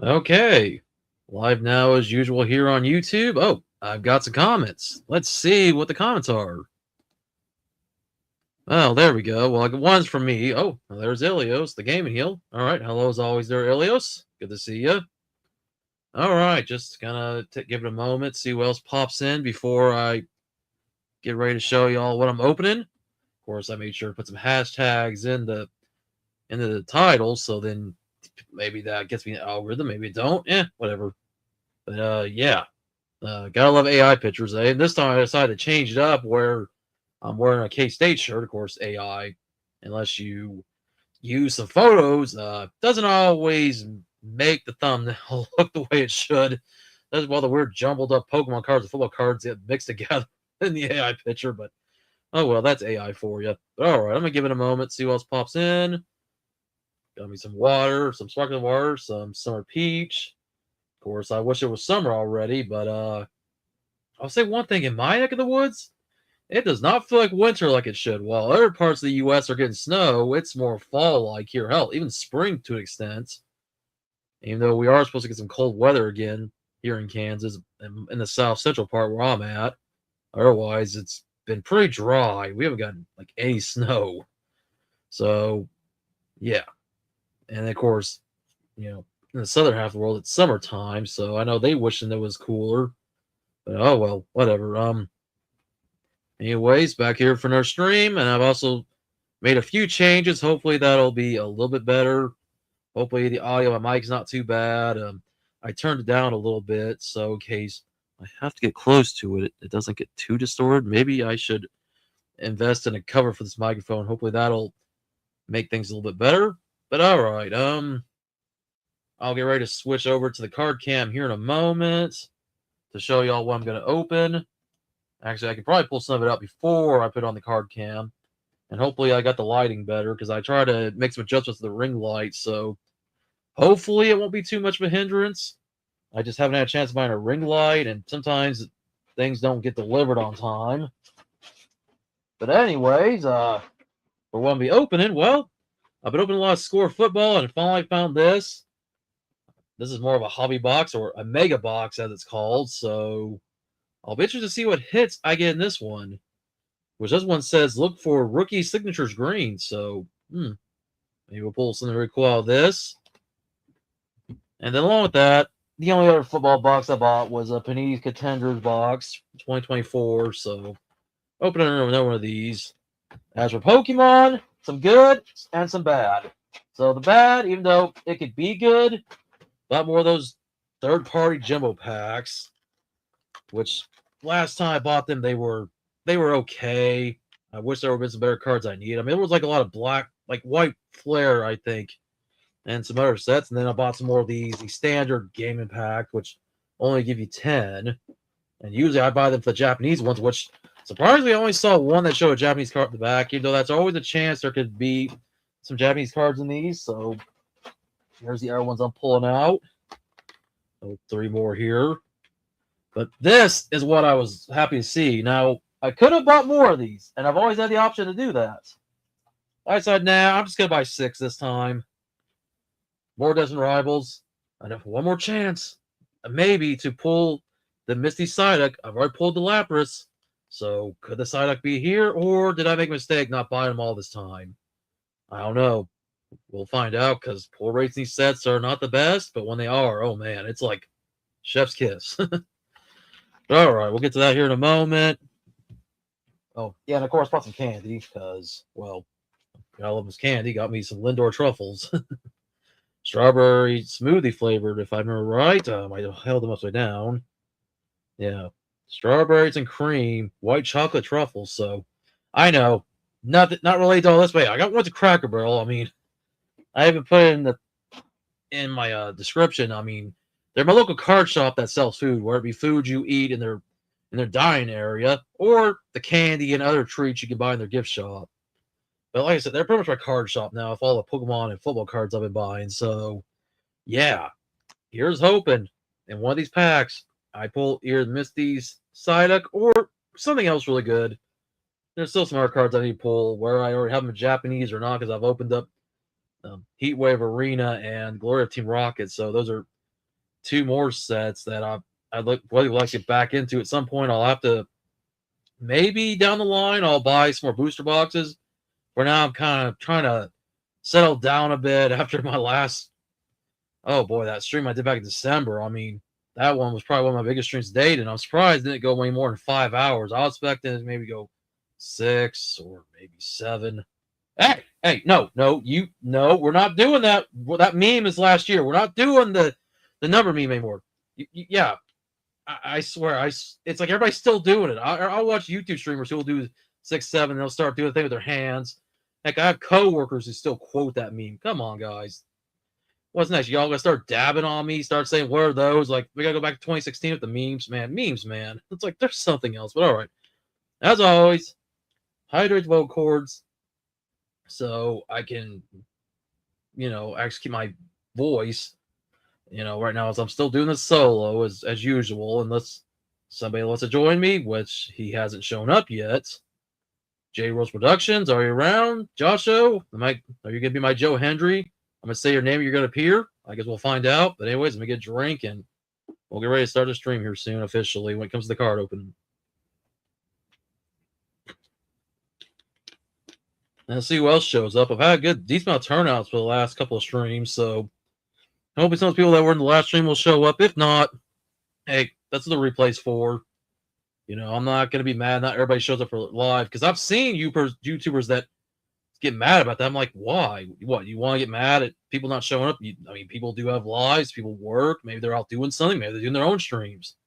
Okay. Live now as usual here on YouTube. Oh, I've got some comments. Let's see what the comments are. Oh, there we go. Well, one's from me. Oh, well, there's Ilios, the gaming heel. All right. Hello as always there, Ilios. Good to see you. All right. Just gonna give it a moment, see what else pops in before I get ready to show y'all what I'm opening. Of course, I made sure to put some hashtags into the title, so then maybe that gets me an algorithm. Maybe it don't. Whatever. But yeah. Gotta love AI pictures. And this time I decided to change it up where I'm wearing a K State shirt. Of course, AI, unless you use some photos, doesn't always make the thumbnail look the way it should. That's why the weird jumbled up Pokemon cards and football cards get mixed together in the AI picture. But oh well, that's AI for you. But all right, I'm gonna give it a moment, see what else pops in. Got me some water, some sparkling water, some summer peach. Of course, I wish it was summer already, but I'll say one thing: in my neck of the woods, it does not feel like winter like it should. While other parts of the U.S. are getting snow, it's more fall-like here. Hell, even spring to an extent. Even though we are supposed to get some cold weather again here in Kansas, in the south central part where I'm at. Otherwise, it's been pretty dry. We haven't gotten like any snow. So, yeah. And of course, in the southern half of the world, it's summertime. So I know they wishing it was cooler. But oh well, whatever. Anyways, back here for our stream, and I've also made a few changes. Hopefully that'll be a little bit better. Hopefully the audio of my mic's not too bad. I turned it down a little bit, so in case I have to get close to it, it doesn't get too distorted. Maybe I should invest in a cover for this microphone. Hopefully that'll make things a little bit better. But all right, I'll get ready to switch over to the card cam here in a moment to show y'all what I'm going to open. Actually, I could probably pull some of it out before I put on the card cam. And hopefully I got the lighting better because I try to make some adjustments to the ring light. So hopefully it won't be too much of a hindrance. I just haven't had a chance to find a ring light, and sometimes things don't get delivered on time. But anyways, for what I'll be opening, well, I've been opening a lot of Score football, and finally found this. This is more of a hobby box, or a mega box as it's called. So I'll be interested to see what hits I get in this one. Which this one says look for rookie signatures green. So maybe we'll pull something very cool out of this. And then along with that, the only other football box I bought was a Panini Contenders box 2024. So opening another one of these. As for Pokemon, some good and some bad. So the bad, even though it could be good, a lot more of those third-party jumbo packs, which last time I bought them, they were okay. I wish there would have been some better cards I need. I mean, it was like a lot of black, like white flare, I think, and some other sets. And then I bought some more of these standard gaming pack, which only give you 10. And usually I buy them for the Japanese ones, which surprisingly I only saw one that showed a Japanese card in the back, even though that's always a chance there could be some Japanese cards in these. So here's the other ones I'm pulling out. Oh, 3 more here. But this is what I was happy to see. Now, I could have bought more of these, and I've always had the option to do that. I decided, nah, I'm just going to buy 6 this time. More Desert Rivals. I have one more chance, maybe, to pull the Misty Psyduck. I've already pulled the Lapras. So, could the Psyduck be here, or did I make a mistake not buying them all this time? I don't know. We'll find out, because pull rates in these sets are not the best, but when they are, oh man, it's like chef's kiss. All right, we'll get to that here in a moment. Oh, yeah, and of course, bought some candy because, well, I love this candy. Got me some Lindor truffles. Strawberry smoothie flavored, if I remember right. I held them upside down. Yeah. Strawberries and cream, white chocolate truffles. So, I know. Not related to all this, but I got one to Cracker Barrel. I mean, I haven't put it in my description. I mean, they're my local card shop that sells food, whether it be food you eat in their dining area, or the candy and other treats you can buy in their gift shop. But like I said, they're pretty much my card shop now with all the Pokemon and football cards I've been buying. So, yeah, here's hoping. In one of these packs, I pull either Misty's Psyduck or something else really good. There's still some other cards I need to pull, where I already have them in Japanese or not, because I've opened up Heatwave Arena and Glory of Team Rocket. So those are 2 more sets that I'd really like to get back into at some point. I'll have to maybe down the line I'll buy some more booster boxes. For now, I'm kind of trying to settle down a bit after my last. Oh boy, that stream I did back in December. I mean, that one was probably one of my biggest streams to date, and I'm surprised it didn't go way more than 5 hours. I was expecting it to maybe go 6 or maybe 7. Hey, no, we're not doing that. Well, that meme is last year. We're not doing the number meme anymore. Yeah, I swear, it's like everybody's still doing it. I'll watch YouTube streamers who will do 6, 7. They'll start doing the thing with their hands. Heck, I have coworkers who still quote that meme. Come on, guys. What's next? Y'all gonna start dabbing on me? Start saying what are those? Like we gotta go back to 2016 with the memes, man. Memes, man. It's like there's something else. But all right. As always, hydrate the vocal cords so I can, actually keep my voice. Right now as I'm still doing this solo as usual, unless somebody wants to join me, which he hasn't shown up yet. J Rose Productions, are you around? Josho, are you gonna be my Joe Hendry? I'm gonna say your name, you're gonna appear. I guess we'll find out. But anyways, let me get a drink and we'll get ready to start the stream here soon officially when it comes to the card opening. And let's see who else shows up. I've had a decent amount of turnouts for the last couple of streams, so hopefully some of the people that were in the last stream will show up. If not, hey, that's what the replay's for. I'm not going to be mad. Not everybody shows up for live because I've seen YouTubers that get mad about that. I'm like, why? What? You want to get mad at people not showing up? People do have lives. People work. Maybe they're out doing something. Maybe they're doing their own streams.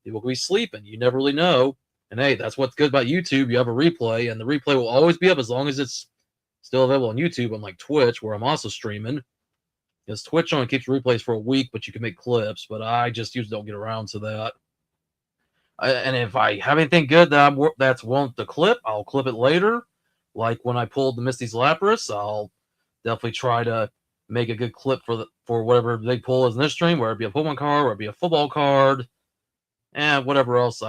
People could be sleeping. You never really know. And hey, that's what's good about YouTube. You have a replay, and the replay will always be up as long as it's still available on YouTube, unlike Twitch, where I'm also streaming. Because Twitch only keeps replays for a week, but you can make clips. But I just usually don't get around to that. And if I have anything good that's willing to clip, I'll clip it later. Like when I pulled the Misty's Lapras, I'll definitely try to make a good clip for whatever they pull is in this stream, whether it be a Pokemon card, or it be a football card, and whatever else.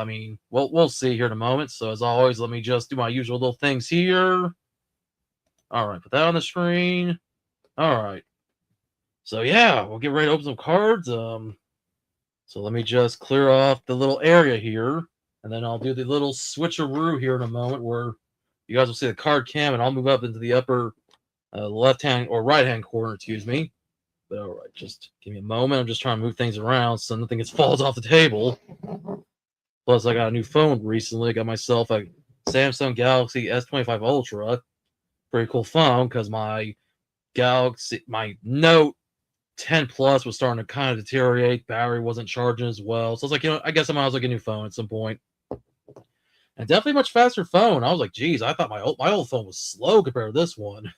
We'll see here in a moment. So as always, let me just do my usual little things here. All right, put that on the screen. All right. So yeah, we'll get ready to open some cards. So let me just clear off the little area here, and then I'll do the little switcheroo here in a moment where you guys will see the card cam, and I'll move up into the upper left-hand or right-hand corner, excuse me. But all right, just give me a moment. I'm just trying to move things around so nothing just falls off the table. Plus, I got a new phone recently. I got myself a Samsung Galaxy S25 Ultra. Pretty cool phone because my Note 10 Plus was starting to kind of deteriorate. Battery wasn't charging as well. So I was like, I guess I might as well get a new phone at some point. And definitely much faster phone. I was like, geez, I thought my old phone was slow compared to this one.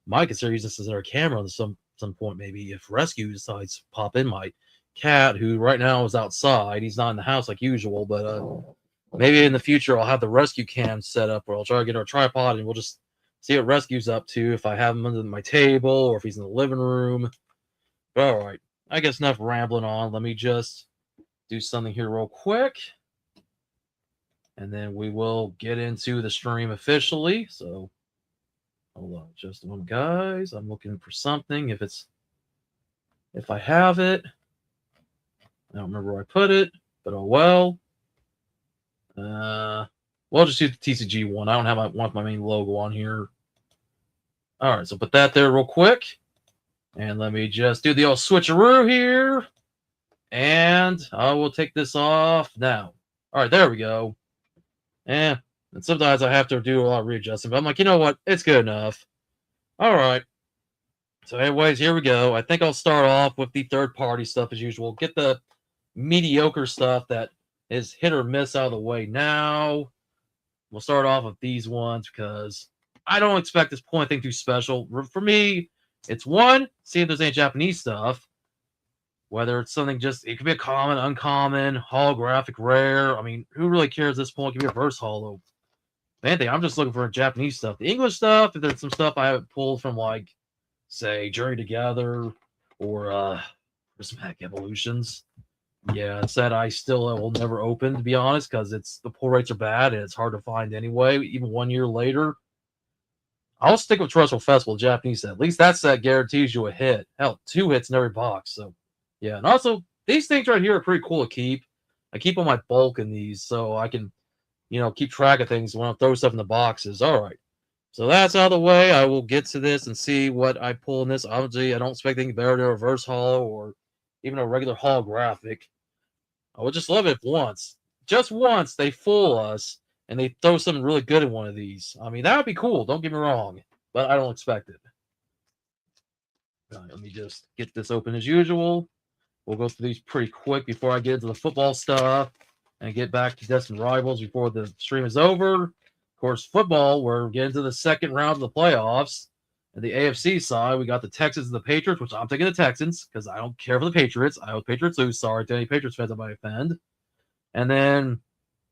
Might consider using this as our camera at some point, maybe if Rescue decides to pop in. My cat, who right now is outside, he's not in the house like usual, but maybe in the future I'll have the Rescue cam set up, or I'll try to get our tripod and we'll just see what Rescue's up to, if I have him under my table or if he's in the living room. All right, I guess enough rambling on. Let me just do something here real quick, and then we will get into the stream officially. So hold on just a moment, guys. I'm looking for something. If I have it, I don't remember where I put it, but oh well. Well, I'll just use the TCG one. I don't have my main logo on here. All right, so put that there real quick. And let me just do the old switcheroo here. And I will take this off now. All right, there we go. And sometimes I have to do a lot of readjusting. But I'm like, you know what? It's good enough. All right. So anyways, here we go. I think I'll start off with the third-party stuff as usual. Get the mediocre stuff that is hit or miss out of the way now. We'll start off with these ones because I don't expect this point thing too special. For me, it's one, see if there's any Japanese stuff. Whether it's something it could be a common, uncommon, holographic, rare. Who really cares at this point? It could be a reverse holo. Anything, I'm just looking for Japanese stuff. The English stuff, if there's some stuff I haven't pulled from, like, say, Journey Together or Prismatic Evolutions. Yeah, it's that I still will never open, to be honest, because the pull rates are bad and it's hard to find anyway, even 1 year later. I'll stick with Terrestrial Festival, Japanese set. At least that set guarantees you a hit. Hell, 2 hits in every box. So, yeah. And also, these things right here are pretty cool to keep. I keep all my bulk in these so I can, keep track of things when I throw stuff in the boxes. All right. So that's out of the way. I will get to this and see what I pull in this. Obviously, I don't expect anything better than a reverse holo or even a regular holographic. I would just love it if just once, they fool us and they throw something really good in one of these. I mean, that would be cool. Don't get me wrong, but I don't expect it. Right, let me just get this open as usual. We'll go through these pretty quick before I get into the football stuff and get back to Destined Rivals before the stream is over. Of course, football, we're getting to the second round of the playoffs. And the AFC side, we got the Texans and the Patriots, which I'm taking the Texans because I don't care for the Patriots. I hope Patriots lose. Sorry to any Patriots fans I might offend. And then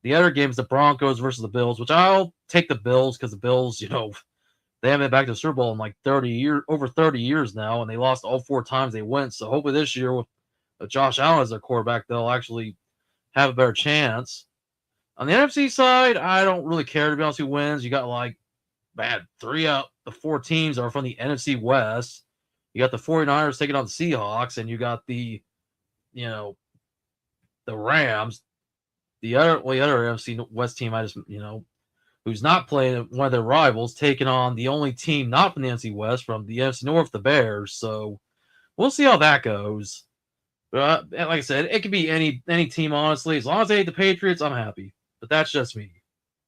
the other game is the Broncos versus the Bills, which I'll take the Bills because the Bills, they haven't been back to the Super Bowl in like over 30 years now, and they lost all 4 times they went. So hopefully this year with Josh Allen as their quarterback, they'll actually have a better chance. On the NFC side, I don't really care, to be honest, who wins. You got 3 out of the 4 teams are from the NFC West. You got the 49ers taking on the Seahawks, and you got the Rams. The other NFC West team, who's not playing one of their rivals, taking on the only team not from the NFC West, from the NFC North, the Bears. So we'll see how that goes. But like I said, it could be any team, honestly. As long as they hate the Patriots, I'm happy. But that's just me.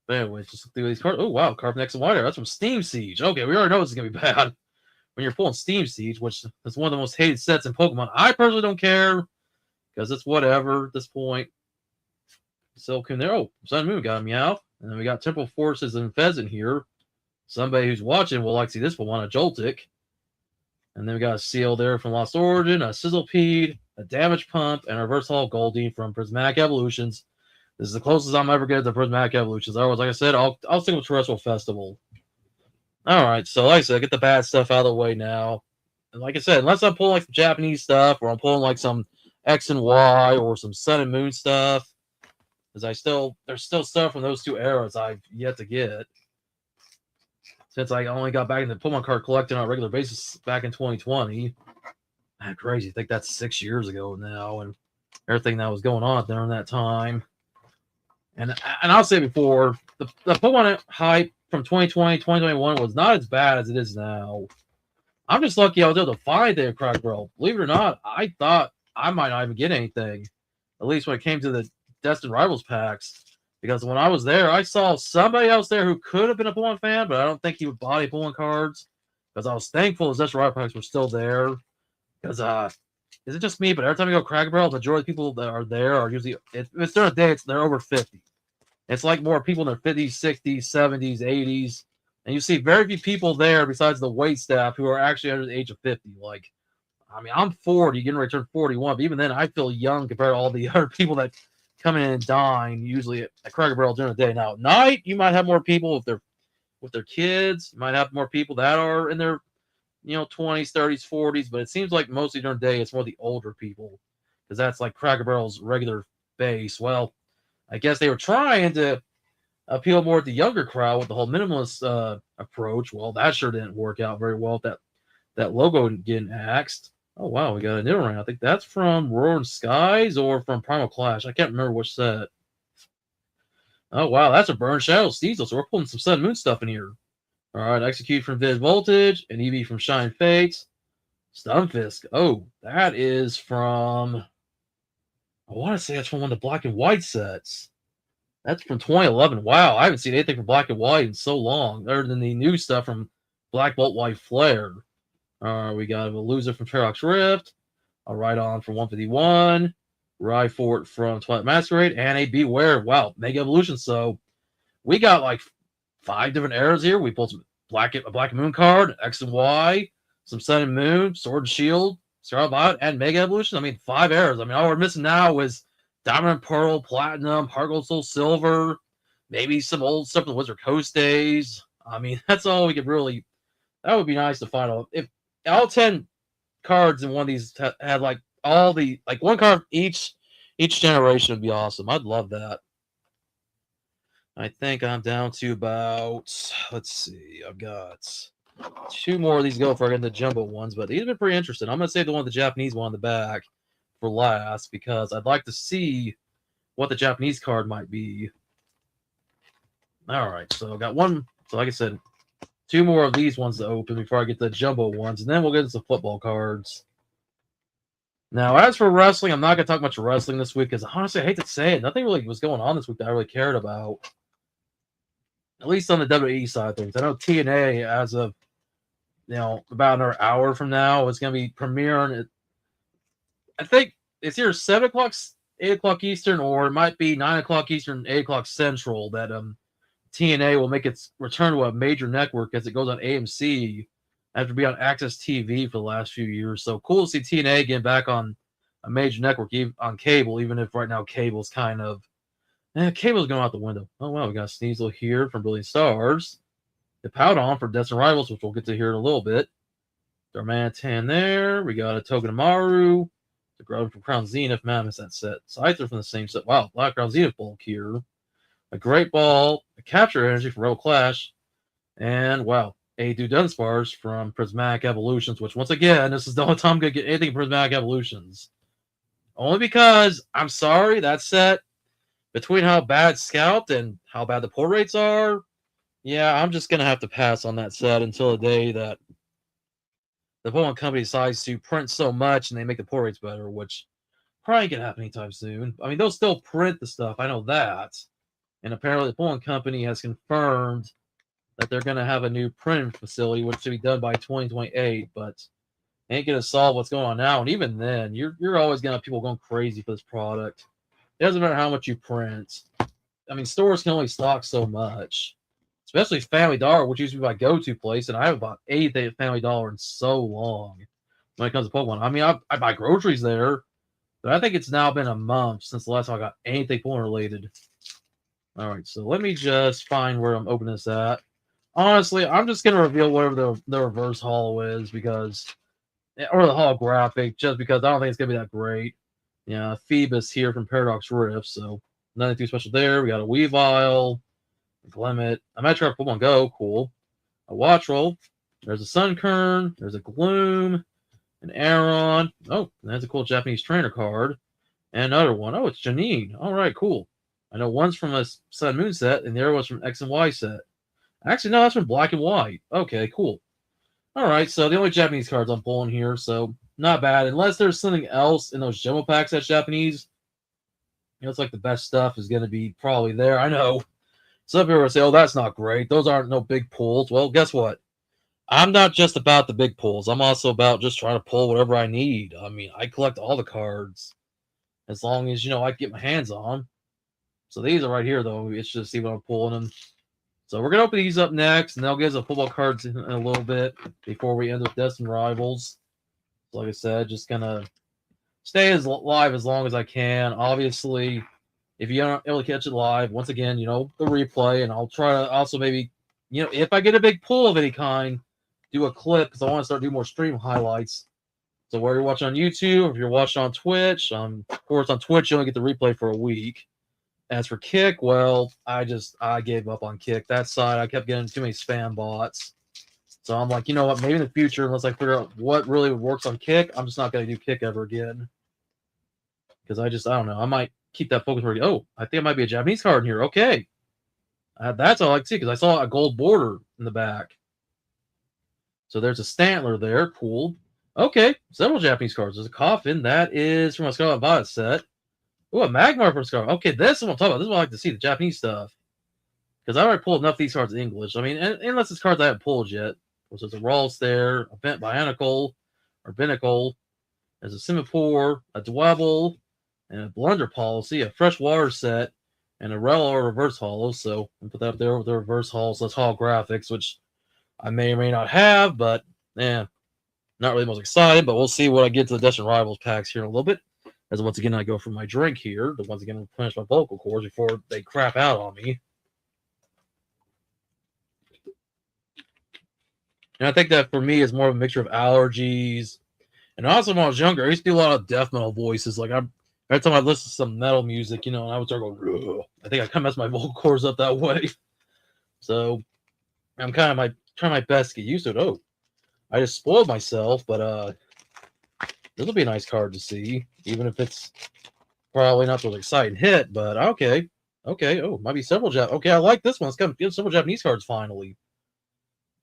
But anyways, just look through these cards. Oh, wow. Card from X and Y. That's from Steam Siege. Okay, we already know this is going to be bad. When you're pulling Steam Siege, which is one of the most hated sets in Pokemon. I personally don't care because it's whatever at this point. Silcoon there. Oh, Sun Moon got a Meowth. And then we got Temple Forces and Pheasant here. Somebody who's watching will like to see this one, a Joltik. And then we got a Seal there from Lost Origin, a Sizzlepede, a Damage Pump, and a Reverse Holo Goldeen from Prismatic Evolutions. This is the closest I'm ever getting to Prismatic Evolutions. Otherwise, like I said, I'll stick with Terrestrial Festival. All right, so like I said, get the bad stuff out of the way now. And like I said, unless I'm pulling some Japanese stuff or I'm pulling some X and Y or some Sun and Moon stuff, because there's still stuff from those 2 eras I've yet to get. Since I only got back into Pokemon card collecting on a regular basis back in 2020. Man, crazy. I think that's 6 years ago now, and everything that was going on during that time. And I'll say before, the Pokemon hype from 2020, 2021 was not as bad as it is now. I'm just lucky I was able to find the Crack Barrel. Believe it or not, I thought I might not even get anything. At least when it came to the Destined Rivals packs. Because when I was there, I saw somebody else there who could have been a Pokemon fan, but I don't think he would buy Pokemon cards. Because I was thankful the Destined Rivals packs were still there. Because, is it just me? But every time you go Crack Barrel, the majority of people that are there are usually, if it's during the day, they're over 50. It's like more people in their 50s, 60s, 70s, 80s. And you see very few people there besides the wait staff who are actually under the age of 50. I'm 40, getting ready to turn 41, but even then I feel young compared to all the other people that come in and dine usually at Cracker Barrel during the day. Now at night, you might have more people with their kids. You might have more people that are in their 20s, 30s, 40s, but it seems like mostly during the day it's more the older people because that's like Cracker Barrel's regular base. Well, I guess they were trying to appeal more to the younger crowd with the whole minimalist approach. Well, that sure didn't work out very well with that logo getting axed. Oh, wow, we got a new ring. I think that's from Roaring Skies or from Primal Clash. I can't remember which set. Oh, wow, that's a Burn Shadow Steezel, so we're pulling some Sun and Moon stuff in here. All right, Execute from Vid Voltage, and EV from Shine Fates. Stunfisk. Oh, that is from... I want to say that's from one of the Black and White sets. That's from 2011. Wow, I haven't seen anything from Black and White in so long, other than the new stuff from Black Bolt White Flare. We got a Loser from Paradox Rift, a Rhydon from 151, Rhyfort from Twilight Masquerade, and a Beware. Wow, Mega Evolution. So we got like 5 different eras here. We pulled a Black and Moon card, X and Y, some Sun and Moon, Sword and Shield, Scarlet Violet, and Mega Evolution. 5 eras. All we're missing now is Diamond and Pearl, Platinum, Heart Gold, Soul Silver, maybe some old stuff from the Wizard Coast days. That's all we could really. That would be nice to find out. If all 10 cards in one of these had one card each generation would be awesome. I'd love that. I think I'm down to about, let's see, I've got 2 more of these go before I get the jumbo ones, but these have been pretty interesting. I'm going to save the one with the Japanese one on the back for last because I'd like to see what the Japanese card might be. All right, so I got one. So like I said, 2 more of these ones to open before I get the jumbo ones, and then we'll get into some football cards. Now, as for wrestling, I'm not going to talk much wrestling this week because honestly, I hate to say it, nothing really was going on this week that I really cared about. At least on the WWE side of things. I know TNA, as of about another hour from now, is going to be premiering. I think it's either 7 o'clock, 8 o'clock Eastern, or it might be 9 o'clock Eastern, 8 o'clock Central that TNA will make its return to a major network as it goes on AMC after being on Access TV for the last few years. So cool to see TNA getting back on a major network on cable, even if right now cable's kind of cable's going out the window. Oh wow, we got Sneasel here from Brilliant Stars. The Powdon for Destined Rivals, which we'll get to here in a little bit. Darmanitan there. We got a Togedemaru. The Grove from Crown Zenith. Man, I missed that set. Scyther from the same set. Wow, a lot of Crown Zenith bulk here. A Great Ball. A Capture Energy from Rebel Clash. And wow, a Dunsparce from Prismatic Evolutions, which once again, this is the only time I'm going to get anything Prismatic Evolutions. Only because, I'm sorry, that set, between how bad Scout and how bad the pull rates are, yeah, I'm just going to have to pass on that set until the day that the Pokemon Company decides to print so much and they make the pull rates better, which probably ain't going to happen anytime soon. I mean, they'll still print the stuff, I know that. And apparently the Pokemon Company has confirmed that they're going to have a new printing facility, which should be done by 2028, but ain't going to solve what's going on now. And even then, you're always going to have people going crazy for this product. It doesn't matter how much you print. I mean, stores can only stock so much, especially Family Dollar, which used to be my go-to place, and I haven't bought anything at Family Dollar in so long when it comes to Pokemon. I mean, I buy groceries there, but I think it's now been a month since the last time I got anything Pokemon related. All right, so let me just find where I'm opening this at. Honestly, I'm just going to reveal whatever the reverse holo is because, or the holographic, just because I don't think it's going to be that great. Yeah, Phoebus here from Paradox Rift, so nothing too special there. We got a Weavile, a Glimmet, a Metro Pokemon Go, cool. A Watchroll, there's a Sunkern, there's a Gloom, an Aron. Oh, that's a cool Japanese trainer card. And another one. Oh, it's Janine. All right, cool. I know one's from a Sun Moon set, and the other one's from X and Y set. Actually, no, that's from Black and White. Okay, cool. All right, so the only Japanese cards I'm pulling here, so not bad. Unless there's something else in those Jumbo packs that's Japanese. It's like the best stuff is going to be probably there. I know. Some people will say, oh, that's not great. Those aren't no big pulls. Well, guess what? I'm not just about the big pulls. I'm also about just trying to pull whatever I need. I mean, I collect all the cards as long as, I can get my hands on. So these are right here, though. It's just see what I'm pulling them. So we're going to open these up next, and they'll give us a football cards in a little bit before we end with Destined Rivals. So like I said, just going to stay as live as long as I can. Obviously, if you're not able to catch it live, once again, the replay, and I'll try to also maybe, if I get a big pull of any kind, do a clip because I want to start doing more stream highlights. So whether you're watching on YouTube, or if you're watching on Twitch, of course on Twitch you only get the replay for a week. As for Kick, well, I gave up on Kick. That side, I kept getting too many spam bots. So I'm like, you know what, maybe in the future, unless I figure out what really works on Kick, I'm just not going to do Kick ever again. Because I don't know. I might keep that focus where, oh, I think it might be a Japanese card in here. Okay. That's all I like to see because I saw a gold border in the back. So there's a Stantler there. Cool. Okay. Several Japanese cards. There's a Coffin. That is from a Scarlet Violet set. Oh, a Magmar from Scarlet. Okay, this is what I'm talking about. This is what I like to see, the Japanese stuff. Because I already pulled enough of these cards in English. I mean, unless it's cards I haven't pulled yet. Which is a Ralts there, a Bent Bionicle, or Binacle. There's a Simipour, a Dwebble, and a Blunder Policy, a Freshwater set, and a Rellor Reverse Holo. So I'll put that up there with the Reverse Holo. So that's holographics, which I may or may not have, but not really most excited. But we'll see what I get to the Destined Rivals packs here in a little bit. As once again I go for my drink here, to once again replenish my vocal cords before they crap out on me. And I think that for me is more of a mixture of allergies. And also when I was younger, I used to do a lot of death metal voices. Like every time I listen to some metal music, and I would start going, ugh. I think I kind of mess my vocal cords up that way. So I'm kind of trying my best to get used to it. Oh, I just spoiled myself, but This will be a nice card to see, even if it's probably not the most exciting hit, but okay. Okay, oh, might be several Okay, I like this one. It's got several Japanese cards finally.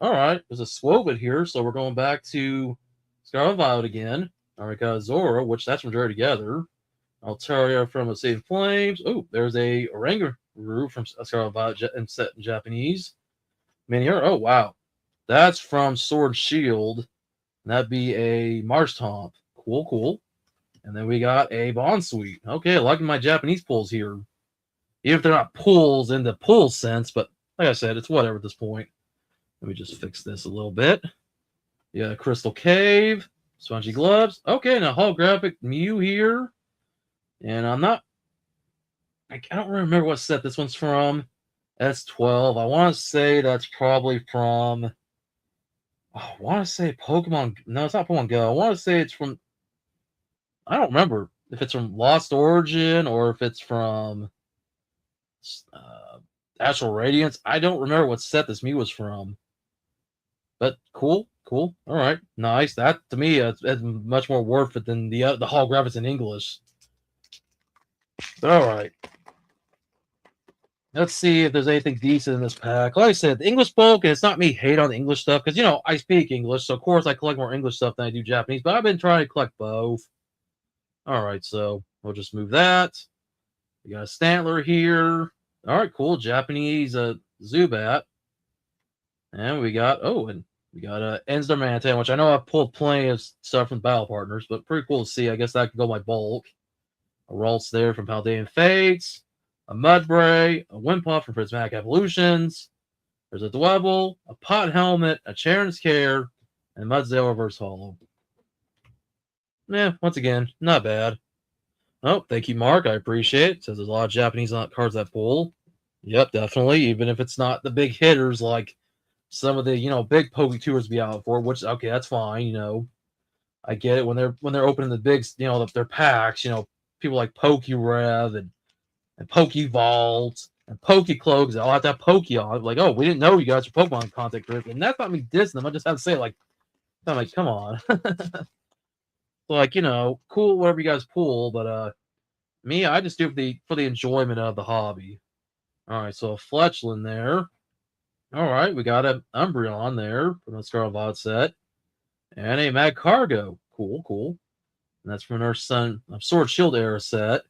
Alright, there's a Swobit here, so we're going back to Scarlet Violet again. Alright, got Zora, which that's from Journey Together. Altaria from A Saving Flames. Oh, there's a Oranguru from Scarlet Violet set in Japanese. Mini-Hero. Oh, wow. That's from Sword Shield. That'd be a Marshtomp. Cool, cool. And then we got a Bonsweet. Okay, liking my Japanese pulls here. Even if they're not pulls in the pull sense, but like I said, it's whatever at this point. Let me just fix this a little bit. Yeah, Crystal Cave, Spongy Gloves. Okay, now holographic Mew here. And I don't remember what set this one's from. S12. I want to say that's probably from, I want to say Pokemon. No, it's not Pokemon Go. I want to say it's from, I don't remember if it's from Lost Origin or if it's from Astral Radiance. I don't remember what set this Mew was from. But cool, cool. All right, nice. That to me, it's much more worth it than the holographics in English. All right. Let's see if there's anything decent in this pack. Like I said, the English bulk, and it's not me hate on the English stuff, because, I speak English, so of course I collect more English stuff than I do Japanese, but I've been trying to collect both. All right, so we'll just move that. We got a Stantler here. All right, cool. Japanese Zubat. And we got Enstar Mantan, which I know I've pulled plenty of stuff from Battle Partners, but pretty cool to see. I guess that could go my bulk. A Ralts there from Paldean Fates. A Mudbray, a Wimpod from Prismatic Evolutions. There's a Dwebble, a Pot Helmet, a Charon's Care, and Mudsdale Reverse Hollow. Once again, not bad. Oh, thank you, Mark. I appreciate it. Says there's a lot of Japanese cards that pull. Yep, definitely. Even if it's not the big hitters like some of the big Poke Tours be out for, which okay, that's fine. I get it when they're opening the big their packs. People like PokeRev and Pokevault and Pokecloaks, I'll have to have Poke on. Like, oh, we didn't know you guys were Pokemon contact group, and that's not me dissing them. I just have to say, like, I'm like, come on. Like, cool, whatever you guys pull, but me, I just do it for the enjoyment of the hobby. All right, so a Fletchling there. All right, we got an Umbreon there from the Scarlet Violet set, and a Magcargo. Cool, cool. And that's from our Sword Shield era set.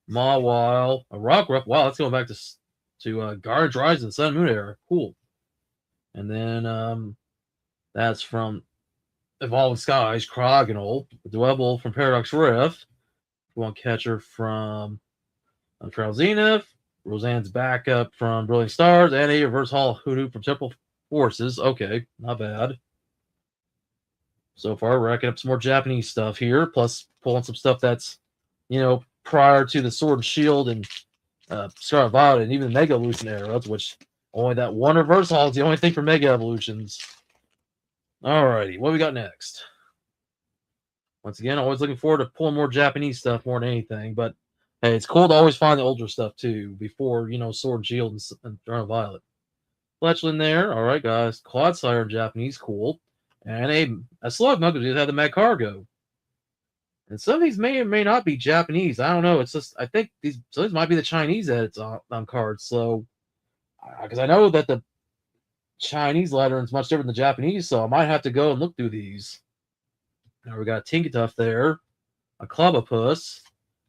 Mawile, a Rockruff. Wow, let's go back to Guardians Rising Sun Moon era. Cool. And then that's from Evolving Skies, Crogonal, a Dwebble from Paradox Rift, one catcher from Trail Zenith, Roseanne's backup from Brilliant Stars, and a Reverse Hall Hoodoo from Temple Forces. Okay, not bad. So far, we're racking up some more Japanese stuff here, plus pulling some stuff that's, prior to the Sword and Shield and Scarlet Violet and even the Mega Evolution era, which only that one Reverse Hall is the only thing for Mega Evolutions. Alrighty, what we got next? Once again, always looking forward to pulling more Japanese stuff more than anything, but hey, it's cool to always find the older stuff too, before, Sword and Shield and Scarlet Violet. Fletchling there, alright guys. Clodsire in Japanese, cool. And a Slugma, because they have the Magcargo. And some of these may or may not be Japanese. I don't know. It's just, I think these might be the Chinese edits on cards. So, because I know that the Chinese lettering is much different than Japanese, so I might have to go and look through these. Now we got Tinkatuff there, a Clobopus,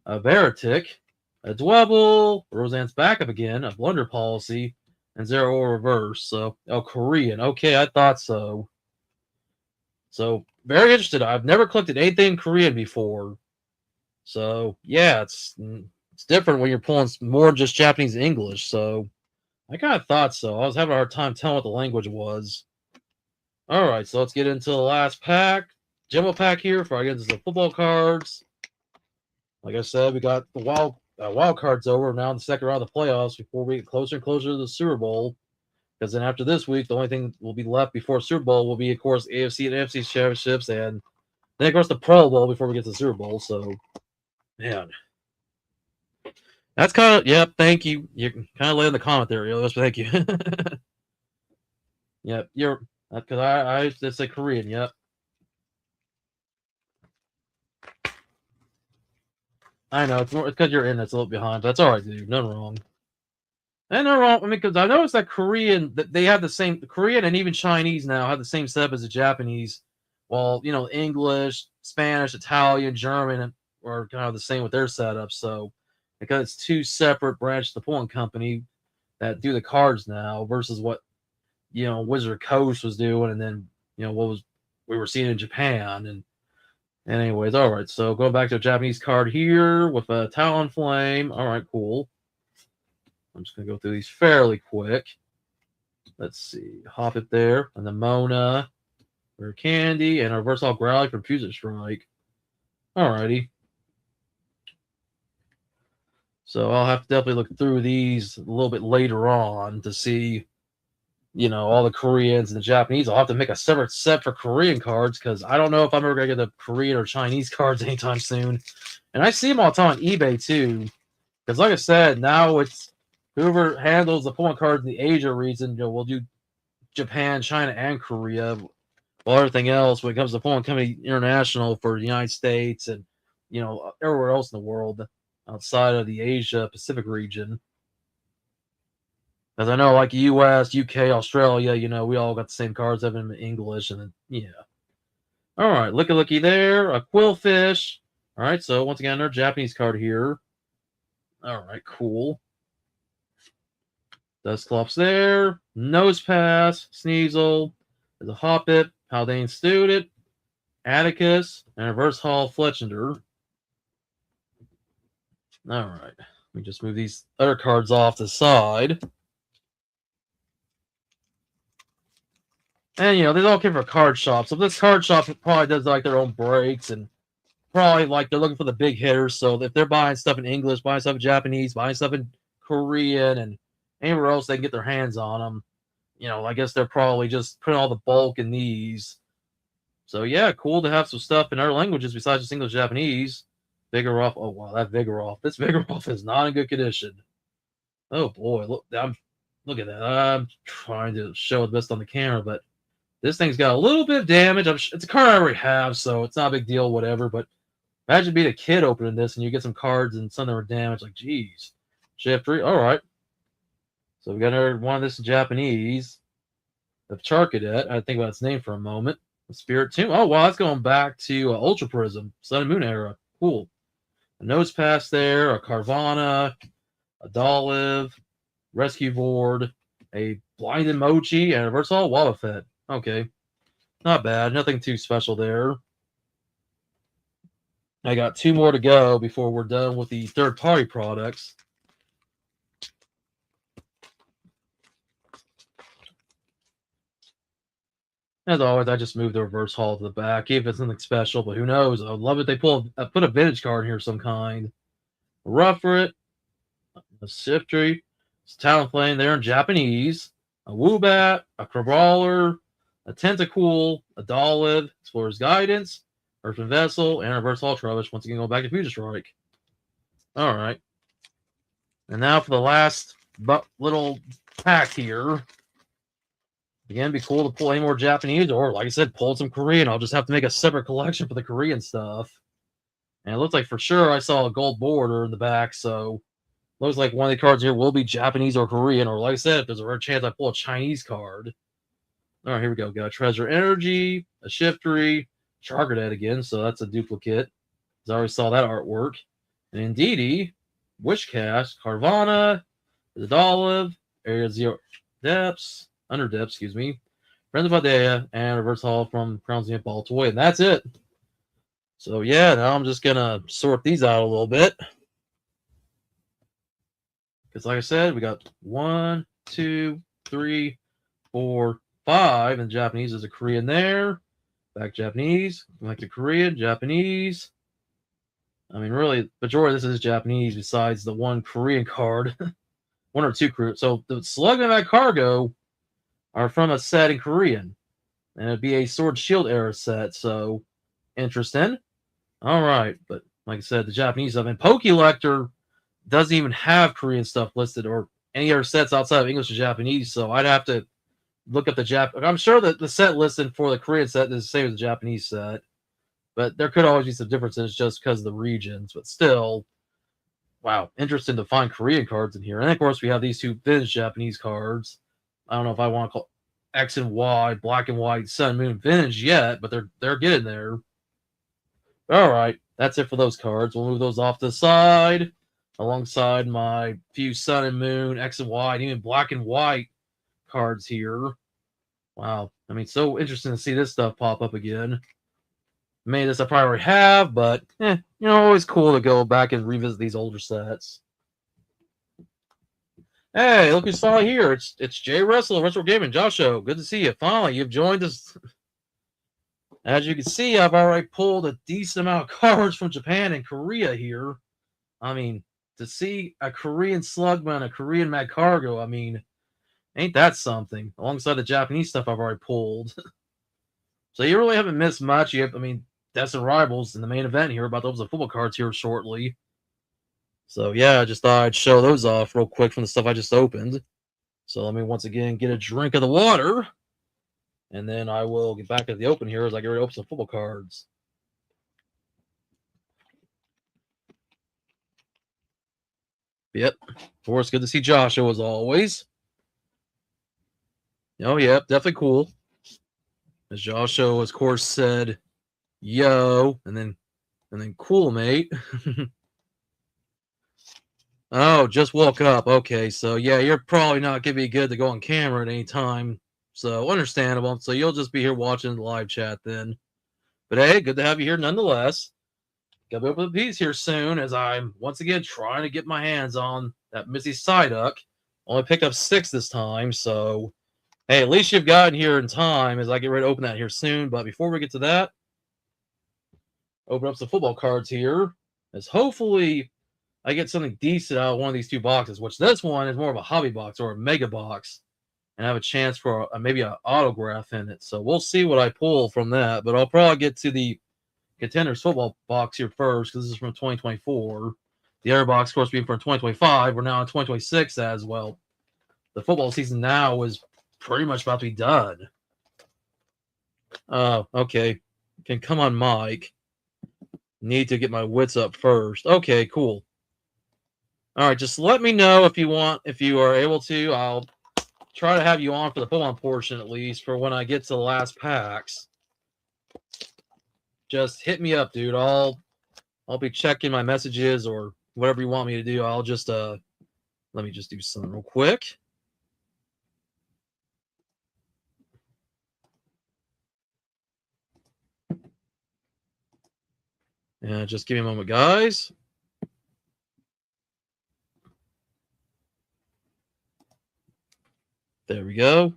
a Veritic, a Dwebble, Roseanne's backup again, a Blunder Policy, and Zero Reverse. So, Korean. Okay, I thought so. So, very interested. I've never collected anything Korean before. So, yeah, it's different when you're pulling more just Japanese and English. So, I kind of thought so. I was having a hard time telling what the language was. All right, so let's get into the last pack. Jumbo pack here before I get into the football cards. Like I said, we got the wild cards over now in the second round of the playoffs before we get closer and closer to the Super Bowl. Because then after this week, the only thing will be left before Super Bowl will be, of course, AFC and NFC championships, and then, of course, the Pro Bowl before we get to the Super Bowl. So, man. That's kind of, yep, thank you. You can kind of lay in the comment there, Elias, but thank you. Yep, you're, because I it's a Korean, yep. I know it's because your internet's a little behind. But that's all right, dude. Nothing wrong. And no wrong. I mean, because I noticed that Korean, that they have the same Korean and even Chinese now have the same setup as the Japanese. Well, you know, English, Spanish, Italian, German are kind of the same with their setup. So, because it's two separate branches of the pulling company that do the cards now versus what Wizard Coast was doing, and then what was we were seeing in Japan. And anyways, all right. So going back to a Japanese card here with a Talonflame. All right, cool. I'm just gonna go through these fairly quick. Let's see, Hoppip there, and the Mona, Rare Candy, and a Versatile Growlithe from Fusion Strike. Alrighty. So I'll have to definitely look through these a little bit later on to see, all the Koreans and the Japanese. I'll have to make a separate set for Korean cards because I don't know if I'm ever gonna get the Korean or Chinese cards anytime soon. And I see them all the time on eBay too. Because like I said, now it's whoever handles the pulling cards in the Asia region, we'll do Japan, China, and Korea. While everything else, when it comes to pulling company international for the United States and everywhere else in the world outside of the Asia Pacific region. As I know, like US, UK, Australia, we all got the same cards, have them in English, and then, yeah. All right, looky there, a Quillfish. All right, so once again, another Japanese card here. All right, cool. Dusclops there, Nosepass, Sneasel, there's a Hoppip, Haldane Student, Atticus, and Reverse Hall Fletchender. All right, let me just move these other cards off to the side. And these all came from a card shop. So this card shop probably does like their own breaks and probably like they're looking for the big hitters. So if they're buying stuff in English, buying stuff in Japanese, buying stuff in Korean, and anywhere else they can get their hands on them, I guess they're probably just putting all the bulk in these. So yeah, cool to have some stuff in other languages besides just English, Japanese. Vigoroth. Oh wow, that Vigoroth. This Vigoroth is not in good condition. Oh boy, look at that. I'm trying to show the best on the camera, but this thing's got a little bit of damage. It's a card I already have, so it's not a big deal, whatever. But imagine being a kid opening this and you get some cards and some that were damaged. Like, geez. Shiftry. All right. So we got another one of this in Japanese. The Charcadet. I think about its name for a moment. The Spirit Tomb. Oh, wow. That's going back to Ultra Prism. Sun and Moon era. Cool. A Nosepass there. A Carvana. A Dolive. Rescue Board. A Blinded Mochi. And a Versatile Wobbuffet. Okay. Not bad. Nothing too special there. I got 2 more to go before we're done with the third-party products. As always, I just moved the Reverse Hall to the back, even if it's nothing special, but who knows? I would love if they put a vintage card here of some kind. A Rufflet, a Shiftry, Talonflame there in Japanese, a Woobat, a Crabrawler, a Tentacool, a Dolive, Explorer's Guidance, Earthen Vessel, and a Reverse Hall Trubbish. Once again, going back to Fusion Strike. All right. And now for the last little pack here. Again, it'd be cool to pull any more Japanese, or like I said, pull some Korean. I'll just have to make a separate collection for the Korean stuff. And it looks like for sure I saw a gold border in the back, so looks like one of the cards here will be Japanese or Korean, or like I said, if there's a rare chance I pull a Chinese card. All right, here we go. Got a Treasure Energy, a Shiftry, Charcadet again, so that's a duplicate. I already saw that artwork. And Indeedee, Wishcast, Carvana, the Dolive, Area Zero Depths, Under Depths, excuse me, Friends of Paldea, and Reverse Hall from Crowns of Ball Toy, and that's it. So yeah, now I'm just gonna sort these out a little bit. Because like I said, we got 1, 2, 3, 4, 5, and Japanese is a Korean there. Back Japanese, back to Korean, Japanese. I mean, really, majority of this is Japanese besides the one Korean card. 1 or 2 Korean. So the Slug and that Cargo are from a set in Korean. And it'd be a Sword Shield era set, so interesting. All right, but like I said, the Japanese stuff. And Pokelector doesn't even have Korean stuff listed or any other sets outside of English or Japanese, so I'd have to look up the Jap. I'm sure that the set listed for the Korean set is the same as the Japanese set, but there could always be some differences just because of the regions. But still, wow, interesting to find Korean cards in here. And of course, we have these two vintage Japanese cards. I don't know if I want to call X and Y, black and white, sun, moon, vintage yet, but they're getting there. All right, that's it for those cards. We'll move those off to the side, alongside my few sun and moon, X and Y, and even black and white cards here. Wow, I mean, so interesting to see this stuff pop up again. Many of this I probably already have, but always cool to go back and revisit these older sets. Hey, look who's finally here. It's Jay Russell of Retro Gaming. Joshua, good to see you. Finally, you've joined us. As you can see, I've already pulled a decent amount of cards from Japan and Korea here. I mean, to see a Korean Slugman, a Korean Magcargo, I mean, ain't that something? Alongside the Japanese stuff I've already pulled. So you really haven't missed much. Destin Rivals in the main event here, about to open the football cards here shortly. So yeah, I just thought I'd show those off real quick from the stuff I just opened. So let me once again get a drink of the water, and then I will get back to the open here as I get ready to open some football cards. Yep, of course, good to see Joshua as always. Oh, yep, definitely cool. As Joshua, of course, said, "Yo," and then cool, mate. Oh, just woke up. Okay, so yeah, you're probably not gonna be good to go on camera at any time. So understandable. So you'll just be here watching the live chat then. But hey, good to have you here nonetheless. Gotta be open the piece here soon as I'm once again trying to get my hands on that Missy Psyduck. Only picked up 6 this time, so hey, at least you've gotten here in time as I get ready to open that here soon. But before we get to that, open up some football cards here. As hopefully I get something decent out of one of these two boxes, which this one is more of a hobby box or a mega box, and have a chance for maybe an autograph in it. So we'll see what I pull from that. But I'll probably get to the Contenders football box here first because this is from 2024. The other box, of course, being from 2025. We're now in 2026 as well. The football season now is pretty much about to be done. Okay. Come on, Mike. Need to get my wits up first. Okay, cool. All right, just let me know if you are able to. I'll try to have you on for the pull-on portion at least for when I get to the last packs. Just hit me up, dude. I'll be checking my messages or whatever you want me to do. I'll just let me just do something real quick. Yeah, just give me a moment, guys. There we go.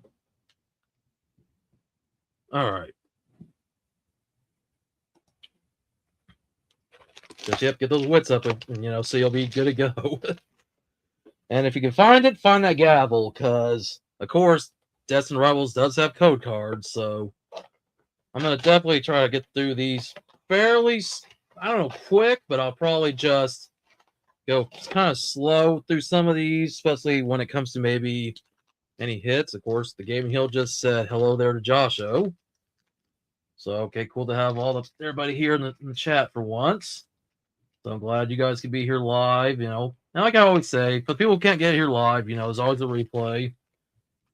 All right. Just get those wits up, and so you'll be good to go. And if you can find it, find that gavel, because of course, Destin Rivals does have code cards. So I'm gonna definitely try to get through these fairly, I don't know, quick, but I'll probably just go kind of slow through some of these, especially when it comes to maybe any hits. Of course, the Gaming Hill just said hello there to Josho. So okay, cool to have everybody here in the chat for once. So I'm glad you guys can be here live. And like I always say, for people who can't get here live, there's always a replay.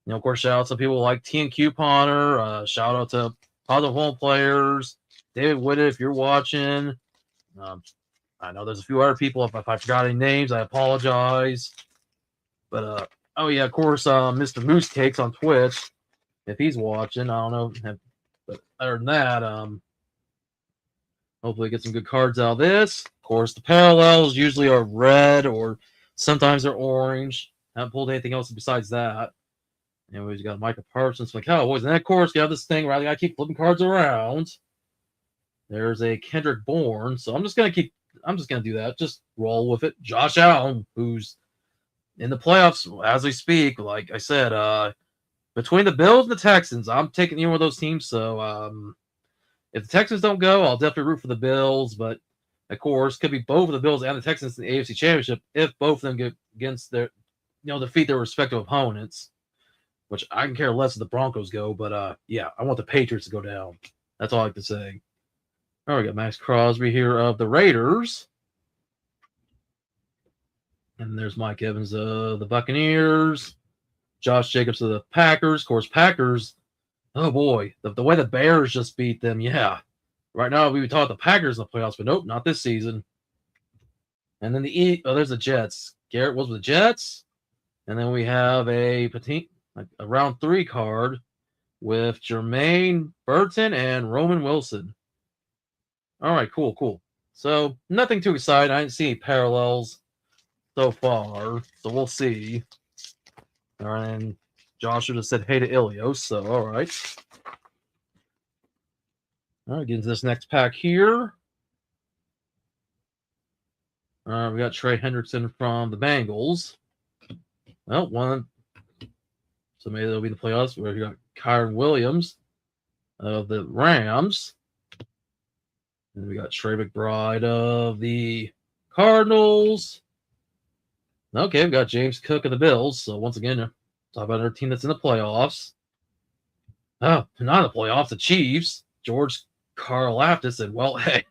Of course, shout out to people like TN Couponer. Shout out to Positive Home Players, David Whitted, if you're watching. I know there's a few other people. If I forgot any names, I apologize. But oh yeah, of course, Mr. Moose Cakes on Twitch, if he's watching. I don't know, but other than that, hopefully get some good cards out of this. Of course, the parallels usually are red or sometimes they're orange. Haven't pulled anything else besides that. Anyways, you got Micah Parsons from the Cowboys. And then, of course, you have this thing where I gotta keep flipping cards around. There's a Kendrick Bourne. So I'm just gonna do that. Just roll with it. Josh Allen, who's in the playoffs as we speak. Like I said, between the Bills and the Texans, I'm taking either one of those teams. So if the Texans don't go, I'll definitely root for the Bills. But of course, could be both of the Bills and the Texans in the AFC Championship if both of them get against defeat their respective opponents. Which I can care less if the Broncos go, but yeah, I want the Patriots to go down. That's all I have to say. All right, we got Max Crosby here of the Raiders. And there's Mike Evans of the Buccaneers. Josh Jacobs of the Packers. Of course, Packers, oh boy, the way the Bears just beat them, yeah. Right now, we would talk the Packers in the playoffs, but nope, not this season. And then there's the Jets. Garrett was with the Jets. And then we have a round 3 card with Jermaine Burton and Roman Wilson. All right, cool. So nothing too exciting. I didn't see any parallels so far, so we'll see. All right, and Joshua just said hey to Ilios, so all right. All right, get into this next pack here. All right, we got Trey Hendrickson from the Bengals. Well, so maybe that'll be the playoffs. We got Kyron Williams of the Rams. And we got Trey McBride of the Cardinals. Okay, we've got James Cook of the Bills. So once again, talk about our team that's in the playoffs. Oh, not in the playoffs, the Chiefs. George Karlaftis said, well, hey,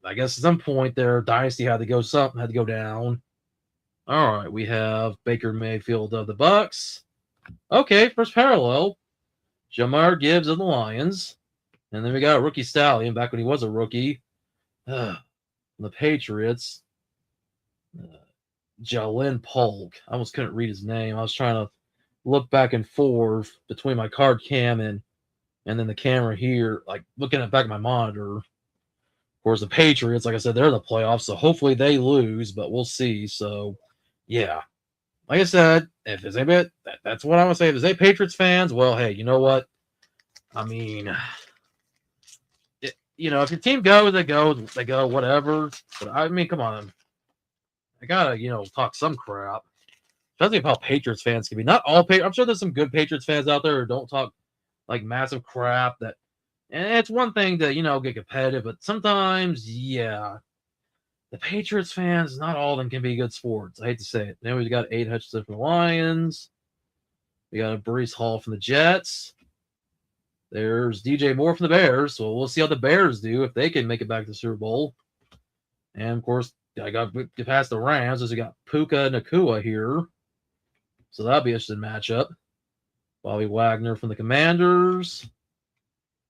I guess at some point their dynasty had to go down. All right, we have Baker Mayfield of the Bucks. Okay, first parallel. Jahmyr Gibbs of the Lions. And then we got a rookie stallion back when he was a rookie. The Patriots. Jalen Polk. I almost couldn't read his name. I was trying to look back and forth between my card cam and then the camera here, like looking at the back of my monitor. Of course, the Patriots, like I said, they're in the playoffs, so hopefully they lose, but we'll see. So, yeah. Like I said, if there's anybody, that's what I want to say. If there's any Patriots fans, well, hey, you know what? I mean, if your team goes, they go, whatever. But I mean, come on. I gotta, talk some crap. Especially how Patriots fans can be. Not all Patriots. I'm sure there's some good Patriots fans out there who don't talk like massive crap. And it's one thing to, get competitive, but sometimes, yeah, the Patriots fans, not all of them can be good sports. I hate to say it. Then we got Aiden Hutchinson from the Lions. We got a Breece Hall from the Jets. There's DJ Moore from the Bears. So we'll see how the Bears do if they can make it back to the Super Bowl. And of course, I got to pass the Rams as we got Puka Nacua here. So that'll be an interesting matchup. Bobby Wagner from the Commanders.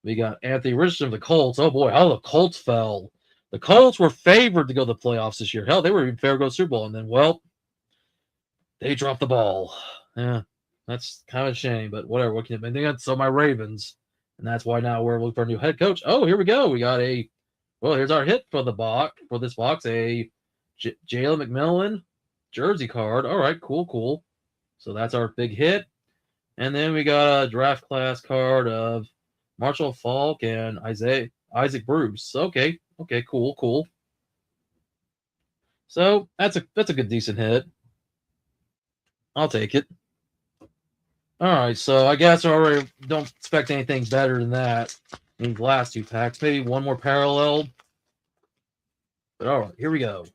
We got Anthony Richardson from the Colts. Oh boy, how the Colts fell. The Colts were favored to go to the playoffs this year. Hell, they were even favored to go to the Super Bowl. And then, well, they dropped the ball. Yeah, that's kind of a shame, but whatever. What can you do? So my Ravens. And that's why now we're looking for a new head coach. Oh, here we go. We got here's our hit for this box. A Jalen McMillan jersey card. All right, cool. So that's our big hit. And then we got a draft class card of Marshall Faulk and Isaac Bruce. Okay, cool. So that's a good decent hit. I'll take it. All right, so I guess I already don't expect anything better than that in the last 2 packs. Maybe one more parallel. But all right, here we go.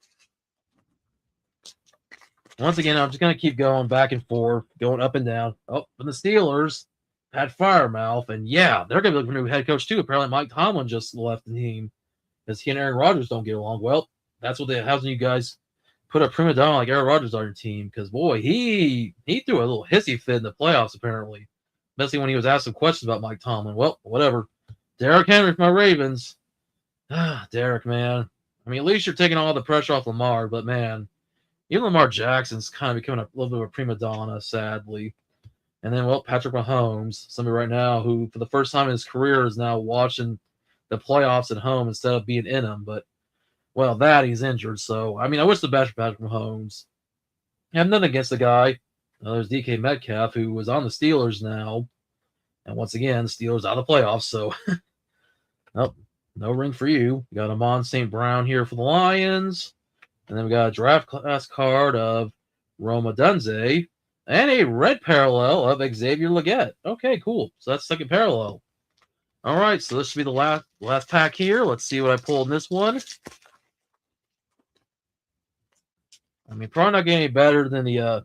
Once again, I'm just going to keep going back and forth, going up and down. Oh, and the Steelers had Firemouth, and yeah, they're going to be looking for a new head coach too. Apparently, Mike Tomlin just left the team because he and Aaron Rodgers don't get along. Well, that's what happens when you guys put a prima donna like Aaron Rodgers on your team because, boy, he threw a little hissy fit in the playoffs, apparently, especially when he was asked some questions about Mike Tomlin. Well, whatever. Derrick Henry from my Ravens. Derrick, man. I mean, at least you're taking all the pressure off Lamar, but, man, even Lamar Jackson's kind of becoming a little bit of a prima donna, sadly. And then, well, Patrick Mahomes, somebody right now who, for the first time in his career, is now watching the playoffs at home instead of being in them. But, well, he's injured. So, I mean, I wish the best for Patrick Mahomes. I have nothing against the guy. There's DK Metcalf, who was on the Steelers now. And once again, Steelers out of the playoffs. So, nope, no ring for you. We got Amon St. Brown here for the Lions. And then we got a draft class card of Rome Odunze and a red parallel of Xavier Legette. Okay, cool. So that's second parallel. All right, so this should be the last pack here. Let's see what I pulled in this one. I mean, probably not getting any better than the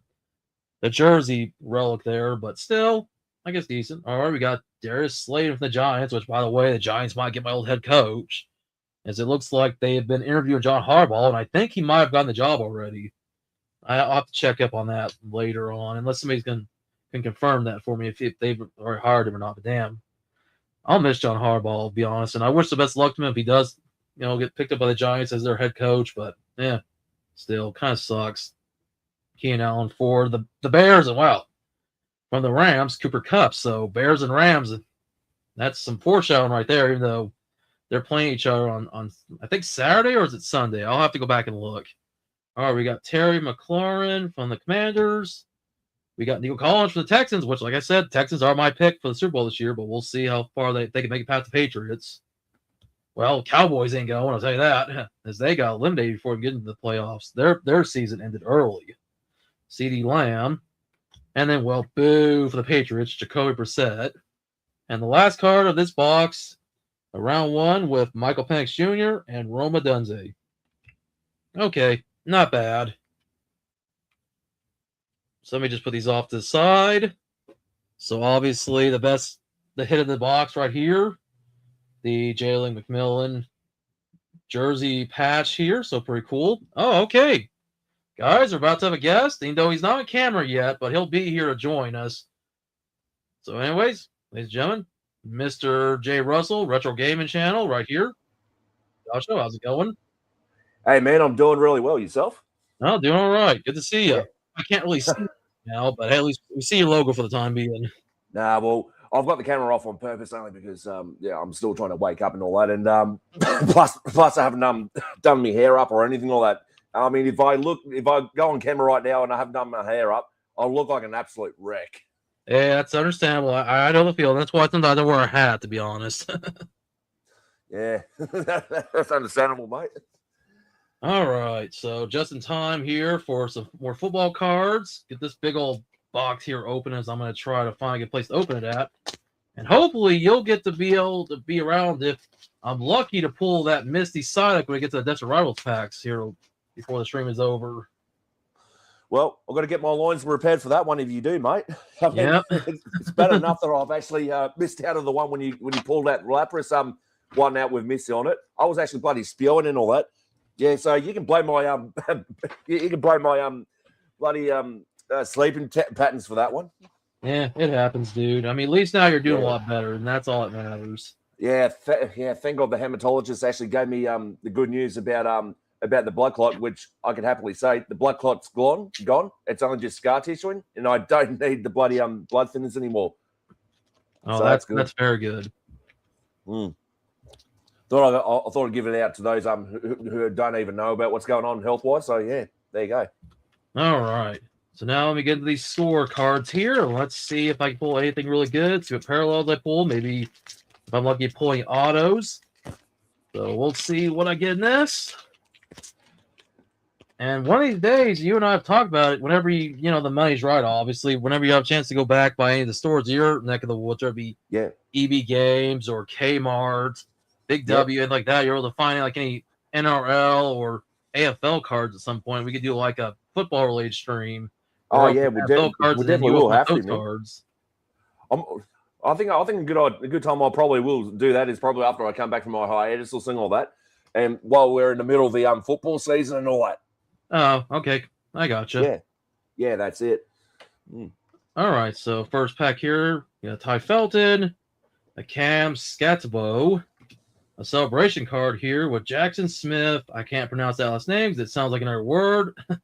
jersey relic there, but still, I guess decent. All right, we got Darius Slayton from the Giants, which, by the way, the Giants might get my old head coach, as it looks like they have been interviewing John Harbaugh, and I think he might have gotten the job already. I'll have to check up on that later on, unless somebody can confirm that for me if they've already hired him or not. But damn, I'll miss John Harbaugh, to be honest, and I wish the best luck to him if he does, get picked up by the Giants as their head coach. But yeah, still kind of sucks. Keenan Allen for the Bears, and wow, from the Rams, Cooper Kupp. So Bears and Rams, that's some foreshadowing right there. Even though they're playing each other on I think Saturday, or is it Sunday? I'll have to go back and look. All right, we got Terry McLaurin from the Commanders. We got Nico Collins for the Texans, which, like I said, Texans are my pick for the Super Bowl this year, but we'll see how far they can make it past the Patriots. Well, Cowboys ain't going, I'll tell you that, as they got eliminated before getting to the playoffs. Their season ended early. CeeDee Lamb. And then, well, boo for the Patriots, Jacoby Brissett. And the last card of this box, round one with Michael Penix Jr. and Rome Odunze. Okay, not bad. So let me just put these off to the side. So obviously the hit of the box right here, the Jalen McMillan jersey patch here. So pretty cool. Oh, okay. Guys, we're about to have a guest, even though he's not on camera yet, but he'll be here to join us. So anyways, ladies and gentlemen, Mr. Jay Russell, Retro Gaming Channel right here. Joshua, how's it going? Hey, man, I'm doing really well. Yourself? Oh, doing all right. Good to see you. Yeah. I can't really see you now, but hey, at least we see your logo for the time being. Nah, well, I've got the camera off on purpose only because, I'm still trying to wake up and all that. And plus I haven't done my hair up or anything like that. I mean, if I go on camera right now and I haven't done my hair up, I'll look like an absolute wreck. Yeah, that's understandable. I know the feeling. That's why sometimes I wear a hat, to be honest. Yeah, that's understandable, mate. All right, so just in time here for some more football cards. Get this big old box here open as I'm going to try to find a good place to open it at. And hopefully you'll get to be able to be around if I'm lucky to pull that Misty Sonic when we get to the Desert Rivals packs here before the stream is over. Well, I've got to get my loins prepared for that one if you do, mate. I mean, it's bad enough that I've actually missed out on the one when you pulled that Lapras one out with Misty on it. I was actually bloody spewing and all that. Yeah, so you can blame my bloody sleeping patterns for that one. Yeah, it happens, dude. I mean, at least now you're doing a lot better, and that's all that matters. Yeah, thank God the hematologist actually gave me the good news about the blood clot, which I can happily say the blood clot's gone. It's only just scar tissuing, and I don't need the bloody blood thinners anymore. Oh, so that's good. That's very good. I thought I'd give it out to those who don't even know about what's going on health-wise. So, yeah, there you go. All right. So now let me get to these score cards here. Let's see if I can pull anything really good. See what parallels I pull. Maybe if I'm lucky pulling autos. So we'll see what I get in this. And one of these days, you and I have talked about it whenever the money's right, obviously. Whenever you have a chance to go back by any of the stores in your neck of the woods, whether it be EB Games or Kmart, Big W, and like that, you're able to find like any NRL or AFL cards at some point. We could do like a football related stream. Oh yeah, we definitely will have to. Cards. I think a good time I probably will do that is probably after I come back from my hiatus or sing all that, and while we're in the middle of the football season and all that. Oh, okay, I gotcha. Yeah, that's it. All right, so first pack here, you got Ty Felton, a Cam Scatabo. A celebration card here with Jackson Smith. I can't pronounce that last name because it sounds like another word. I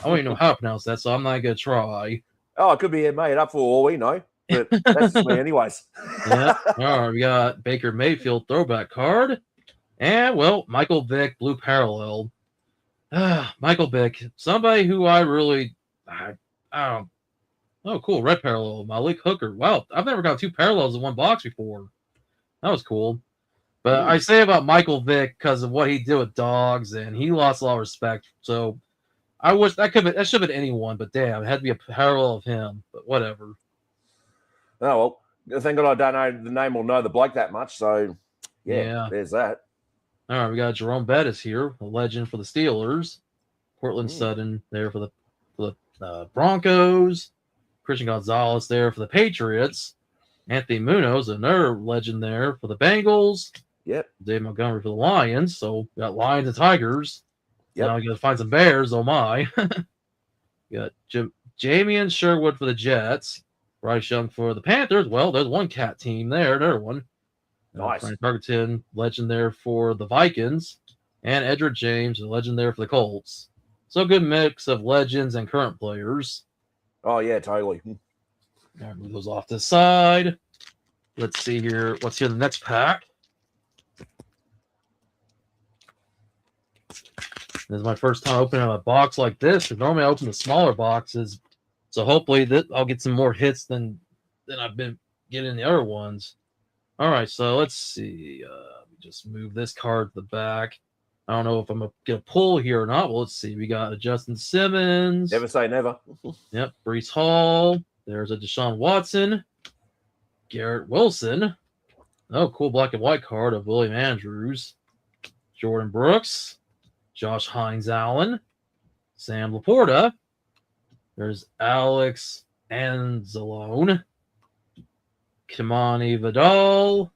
don't even know how to pronounce that, so I'm not going to try. Oh, it could be made up for all we know, but that's just me anyways. Yeah. All right, we got Baker Mayfield throwback card. And, well, Michael Vick blue parallel. Michael Vick, somebody who I really, oh, cool, red parallel. Malik Hooker. Wow, I've never got two parallels in one box before. That was cool. But I say about Michael Vick because of what he did with dogs, and he lost a lot of respect. So I wish that should have been anyone, but damn, it had to be a parallel of him. But whatever. Oh well, thank God I don't know the name or know the bloke that much. So yeah. There's that. All right, we got Jerome Bettis here, a legend for the Steelers. Portland Sutton there for the Broncos. Christian Gonzalez there for the Patriots. Anthony Munoz, another legend there for the Bengals. Yep. Dave Montgomery for the Lions. So we got Lions and Tigers. Yep. Now we got to find some Bears. Oh my. We got Jamian Sherwood for the Jets. Bryce Young for the Panthers. Well, there's one cat team there. Another one. Nice. Frank Tarkenton, legend there for the Vikings. And Edgerrin James, a legend there for the Colts. So good mix of legends and current players. Oh, yeah, totally. All right, move those off to the side. Let's see here. What's here in the next pack? This is my first time opening a box like this. Normally I open the smaller boxes. So hopefully I'll get some more hits than I've been getting the other ones. All right, so let's see. Just move this card to the back. I don't know if I'm going to pull here or not. Well, let's see. We got a Justin Simmons. Never say never. Yep, Breece Hall. There's a Deshaun Watson. Garrett Wilson. Oh, cool black and white card of William Andrews. Jordan Brooks. Josh Hines-Allen. Sam Laporta. There's Alex Anzalone. Kimani Vidal.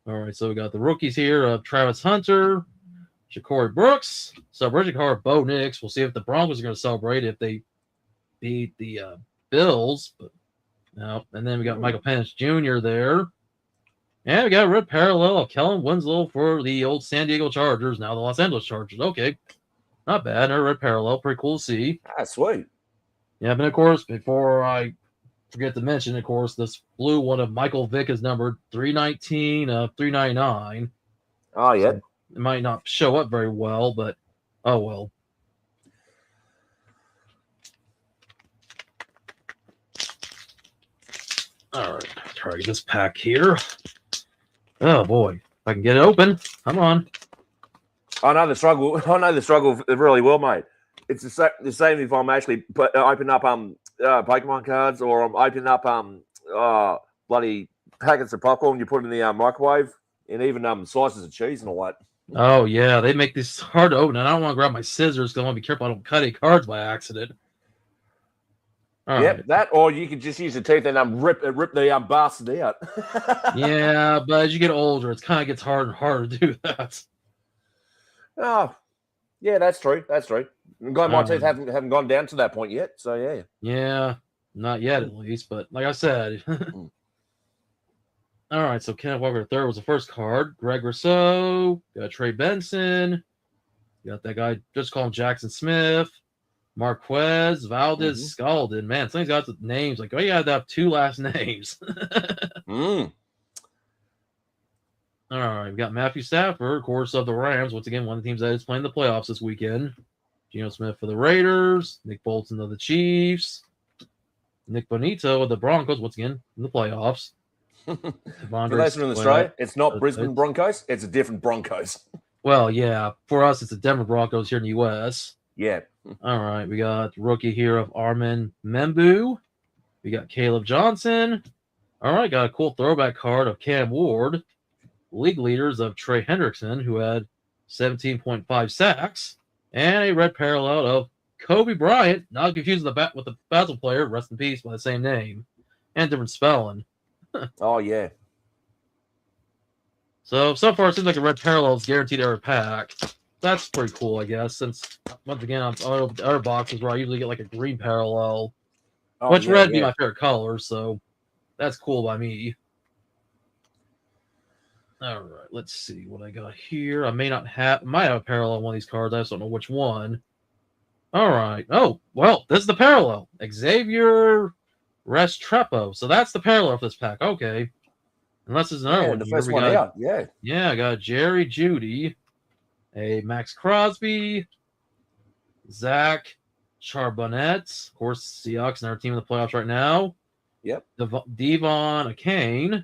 All right, so we got the rookies here of Travis Hunter. Ja'Cory Brooks. Celebration card, Bo Nix. We'll see if the Broncos are going to celebrate if they beat the Bills. But no. And then we got Michael Penix Jr. there. And we got a red parallel of Kellen Winslow for the old San Diego Chargers, now the Los Angeles Chargers. Okay. Not bad. Another red parallel. Pretty cool to see. That's sweet. Yeah, but of course, before I forget to mention, of course, this blue one of Michael Vick is numbered 319 of 399. Oh, yeah. So it might not show up very well, but oh well. All right, try to get this pack here. Oh boy, if I can get it open. Come on. I know the struggle. I know the struggle really well, mate. It's the same if I'm actually opening up Pokemon cards, or I'm opening up bloody packets of popcorn you put in the microwave, and even slices of cheese and all that. Oh yeah, they make this hard to open, and I don't want to grab my scissors because I want to be careful I don't cut any cards by accident. All yep, right. that, or you could just use the teeth and rip the bastard out. Yeah, but as you get older, it kind of gets harder and harder to do that. Oh, yeah, that's true. That's true. I'm glad my teeth haven't gone down to that point yet. So yeah. Yeah, not yet at least, but like I said. All right, so Kenneth Walker III was the first card. Greg Rousseau, got Trey Benson, got that guy, just call him Jackson Smith, Marquez, Valdez, Scaldon. Man, somebody's got the names. Like, oh, you had to have two last names. All right, we got Matthew Stafford, of course, of the Rams. Once again, one of the teams that is playing the playoffs this weekend. Geno Smith for the Raiders, Nick Bolton of the Chiefs, Nick Bonito of the Broncos, once again, in the playoffs. For those in Australia, it's not Brisbane Broncos, it's a different Broncos. Well, yeah, for us, it's the Denver Broncos here in the U.S. Yeah. All right, we got rookie here of Armin Membu. We got Caleb Johnson. All right, got a cool throwback card of Cam Ward. League leaders of Trey Hendrickson, who had 17.5 sacks. And a red parallel of Kobe Bryant, not confused with the Basel player, rest in peace, by the same name, and different spelling. Oh, yeah. So far, it seems like a red parallel is guaranteed every pack. That's pretty cool, I guess, since, once again, on other boxes where I usually get like a green parallel, which red be my favorite color, so that's cool by me. All right, let's see what I got here. I might have a parallel on one of these cards. I just don't know which one. All right. Oh, well, this is the parallel. Xavier Restrepo. So that's the parallel for this pack. Okay. Unless there's another one. The first one out. Yeah. Yeah, I got Jerry Jeudy, a Max Crosby, Zach Charbonnet. Of course, Seahawks and our team in the playoffs right now. Yep. Devon Achane.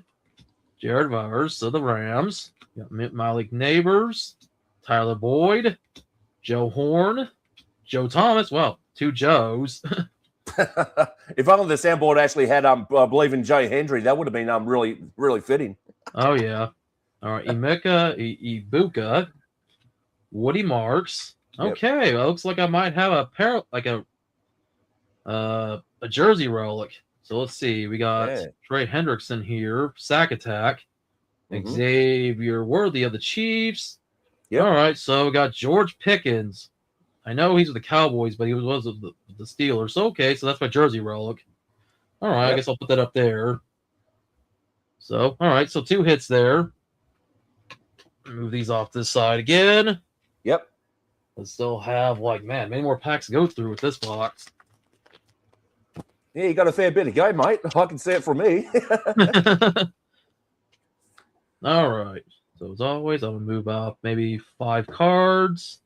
Jared Vars of the Rams. Got Malik Neighbors. Tyler Boyd. Joe Horn. Joe Thomas. Well, two Joes. If only the soundboard actually had I believe in Joe Hendry, that would have been really, really fitting. Oh yeah. All right. Emeka Ibuka. Woody Marks. Okay. Yep. Well, looks like I might have a jersey relic. So let's see. We got Trey Hendrickson here, sack attack. Xavier Worthy of the Chiefs. Yep. All right. So we got George Pickens I know he's with the Cowboys, but he was with the Steelers. So, okay, so that's my jersey relic. All right, I Yep. guess I'll put that up there. So, all right, so 2 hits there. Move these off this side again. Yep. I still have, many more packs to go through with this box. Yeah, you got a fair bit to go, mate. I can see it from me. All right. So as always, I'm gonna move up maybe 5 cards.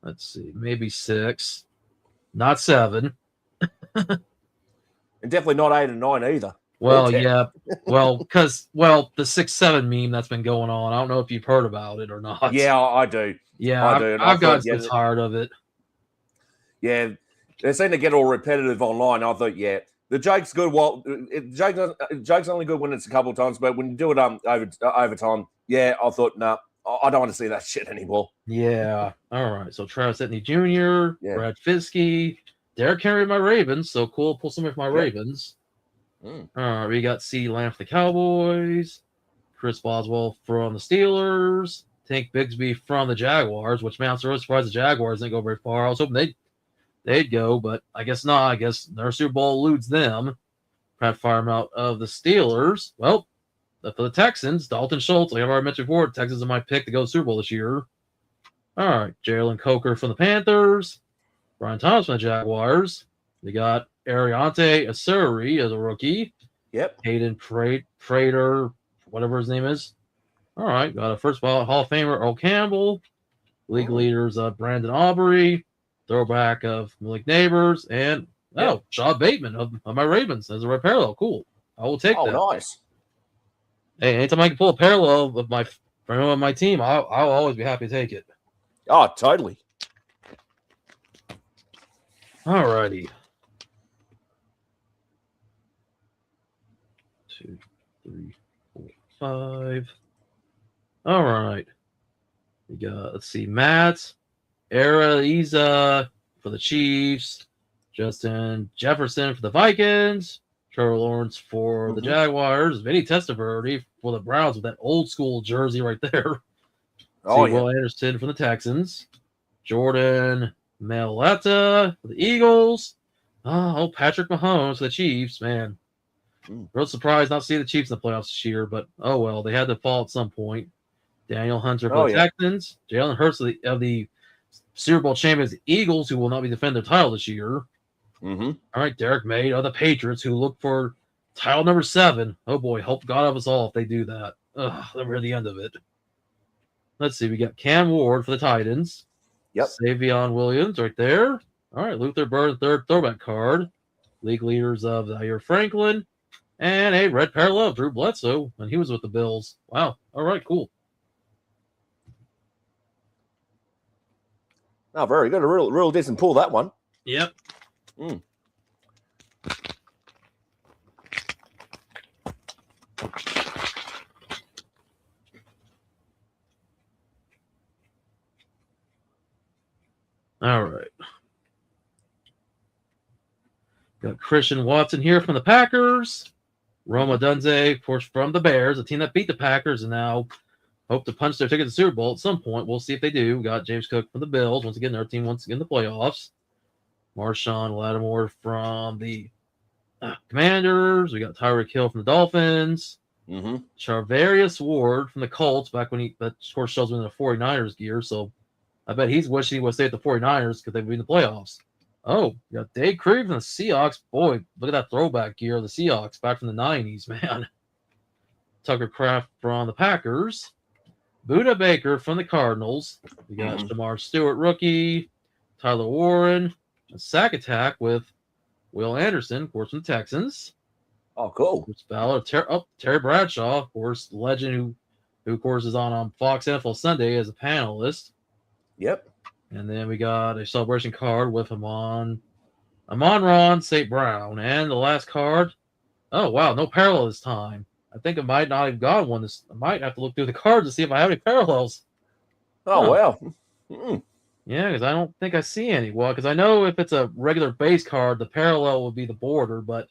Let's see, maybe 6, not 7. And definitely not 8 and 9 either. Well, Okay. yeah. Well, because the 6-7 meme that's been going on. I don't know if you've heard about it or not. Yeah, I do. Yeah, I do. And I've gotten thought, so tired of it. Yeah, they seem to get all repetitive online. I thought, yeah, the joke's good. Well, joke's only good when it's a couple of times, but when you do it over time, yeah, I thought, no, I don't want to see that shit anymore. Yeah. All right. So Travis Etienne Jr., Yeah. Brad Fiske, Derrick Henry, my Ravens. So cool. Pull some of my Yep. Ravens. All right. We got CeeDee Lamb for the Cowboys, Chris Boswell from the Steelers, Tank Bigsby from the Jaguars, which, man, I'm so surprised the Jaguars didn't go very far. I was hoping they'd go, but I guess not. I guess their Super Bowl eludes them. Pat Fireman of the Steelers. Well, for the Texans, Dalton Schultz, like I've already mentioned before, Texans are my pick to go to the Super Bowl this year. All right, Jalen Coker from the Panthers, Brian Thomas from the Jaguars. We got Ariante Asuri as a rookie. Yep. Hayden Prater, whatever his name is. All right, got a first ballot Hall of Famer Earl Campbell. League leaders Brandon Aubrey, throwback of Malik Neighbors, and Sean Bateman of my Ravens as a red parallel. Cool. I will take that. Oh, nice. Hey, anytime I can pull a parallel of my team, I'll always be happy to take it. Oh, totally. All righty. 2, 3, 4, 5. All right. We got, let's see, Matt Araiza for the Chiefs, Justin Jefferson for the Vikings, Trevor Lawrence for the Jaguars, Vinny Testaverde for the Browns with that old school jersey right there. Oh, Will Anderson from the Texans, Jordan Mailata for the Eagles. Oh, Patrick Mahomes for the Chiefs, man. Real surprised not to see the Chiefs in the playoffs this year, but oh well, they had to fall at some point. Daniel Hunter for the Texans, Jalen Hurts of the Super Bowl champions, the Eagles, who will not be defending their title this year. All right, Derek May of the Patriots, who look for title number 7. Oh boy, hope God of us all if they do that. We're the end of it. Let's see, we got Cam Ward for the Titans. Yep. Savion Williams right there. All right, Luther Burden, third throwback card. League leaders of Zaire Franklin. And a red parallel of Drew Bledsoe when he was with the Bills. Wow. All right, cool. Oh, very good. A real decent pull, that one. Yep. All right. Got Christian Watson here from the Packers. Roma Dunze, of course, from the Bears, a team that beat the Packers and now hope to punch their ticket to the Super Bowl at some point. We'll see if they do. We got James Cook from the Bills. Once again, their team once again in the playoffs. Marshawn Lattimore from the Commanders. We got Tyreek Hill from the Dolphins. Charvarius Ward from the Colts back when that of course shows him in the 49ers gear. So I bet he's wishing he would stay at the 49ers because they'd be in the playoffs. Oh, you got Dave Krieg from the Seahawks. Boy, look at that throwback gear of the Seahawks back from the 90s, man. Tucker Kraft from the Packers. Buda Baker from the Cardinals. We got Shamar Stewart, rookie. Tyler Warren. A sack attack with Will Anderson, of course, from the Texans. Oh, cool. Terry Bradshaw, of course, the legend who of course, is on Fox NFL Sunday as a panelist. Yep. And then we got a celebration card with Amon-Ra St. Brown. And the last card, oh, wow, no parallel this time. I think I might not have got one. I might have to look through the cards to see if I have any parallels. Oh, wow. Yeah, because I don't think I see any. Well, because I know if it's a regular base card, the parallel would be the border, but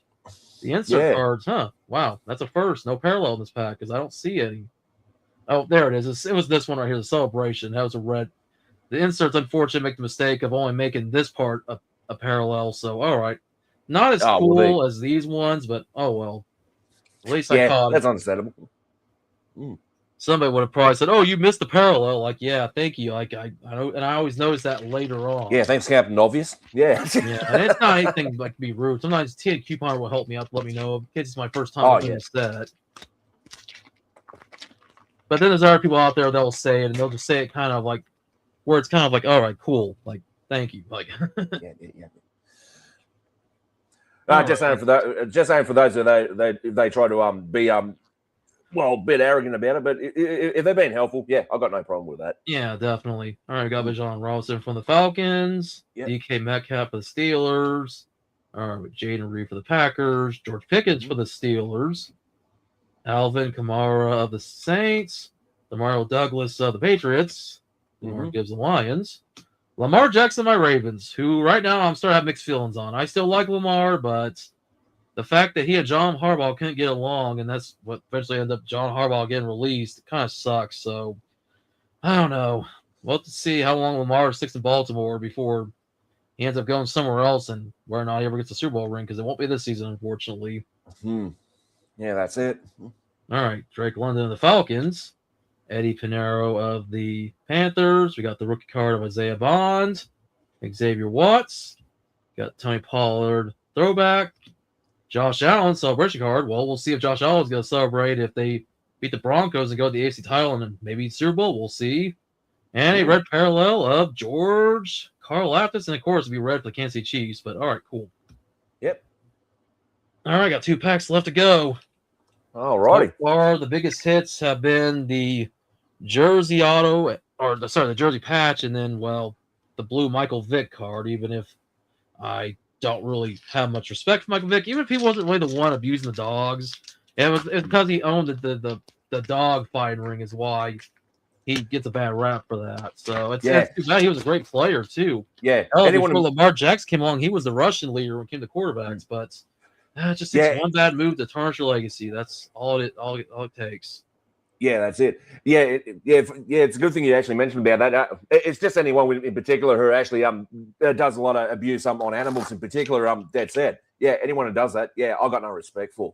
the insert cards, wow, that's a first. No parallel in this pack because I don't see any. Oh, there it is. It was this one right here, the celebration. That was a red the inserts, unfortunately, make the mistake of only making this part a parallel. So, all right. Not as Oh, cool well, as these ones, but oh well. At least I yeah, caught it. that's understandable. Somebody would have probably said, "Oh, you missed the parallel." Like, yeah, thank you. Like, I know, and I always notice that later on. Yeah, thanks, Captain Obvious. Yeah. Yeah, and it's not anything like to be rude. Sometimes Tia Couponer will help me out, let me know. In case it's my first time Oh, doing yeah. the set. But then there's other people out there that will say it, and they'll just say it kind of like where it's kind of like, all right, cool, like thank you, like. Yeah. All Just right. saying for that. Just saying for those who they try to be well, a bit arrogant about it, but if they're being helpful, yeah, I've got no problem with that. Yeah, definitely. All right, we got Bijan Robinson from the Falcons, Yep. DK Metcalf for the Steelers, all right, Jaden Reed for the Packers, George Pickens for the Steelers, Alvin Kamara of the Saints, Demario Douglas of the Patriots, Lamar Gibbs the Lions, Lamar Jackson my Ravens, who right now I'm starting to have mixed feelings on. I still like Lamar, but the fact that he and John Harbaugh couldn't get along, and that's what eventually ended up John Harbaugh getting released, kind of sucks. So I don't know. We'll have to see how long Lamar sticks in Baltimore before he ends up going somewhere else and where or not he ever gets a Super Bowl ring, because it won't be this season, unfortunately. Yeah, that's it. All right, Drake London of the Falcons, Eddie Pinero of the Panthers. We got the rookie card of Isaiah Bond, Xavier Watts. Got Tony Pollard throwback, Josh Allen celebration card. Well, we'll see if Josh Allen's going to celebrate if they beat the Broncos and go to the AFC title and then maybe Super Bowl. We'll see. And a red parallel of George Karlaftis, and of course, it'll be red for the Kansas City Chiefs. But all right, cool. Yep. All right, got 2 packs left to go. All righty. So far, the biggest hits have been the jersey auto, or the jersey patch, and then, well, the blue Michael Vick card, even if I don't really have much respect for Michael Vick, even if he wasn't really the one abusing the dogs. It's because he owned the dog fighting ring is why he gets a bad rap for that. So it's too bad. He was a great player too. Yeah. Before Lamar Jackson came along, he was the Russian leader when it came to quarterbacks, but just it's one bad move to tarnish your legacy. That's all it takes. Yeah, that's it. Yeah, it's a good thing you actually mentioned about that. It's just anyone in particular who actually does a lot of abuse on animals in particular. That's it. Yeah, anyone who does that, yeah, I've got no respect for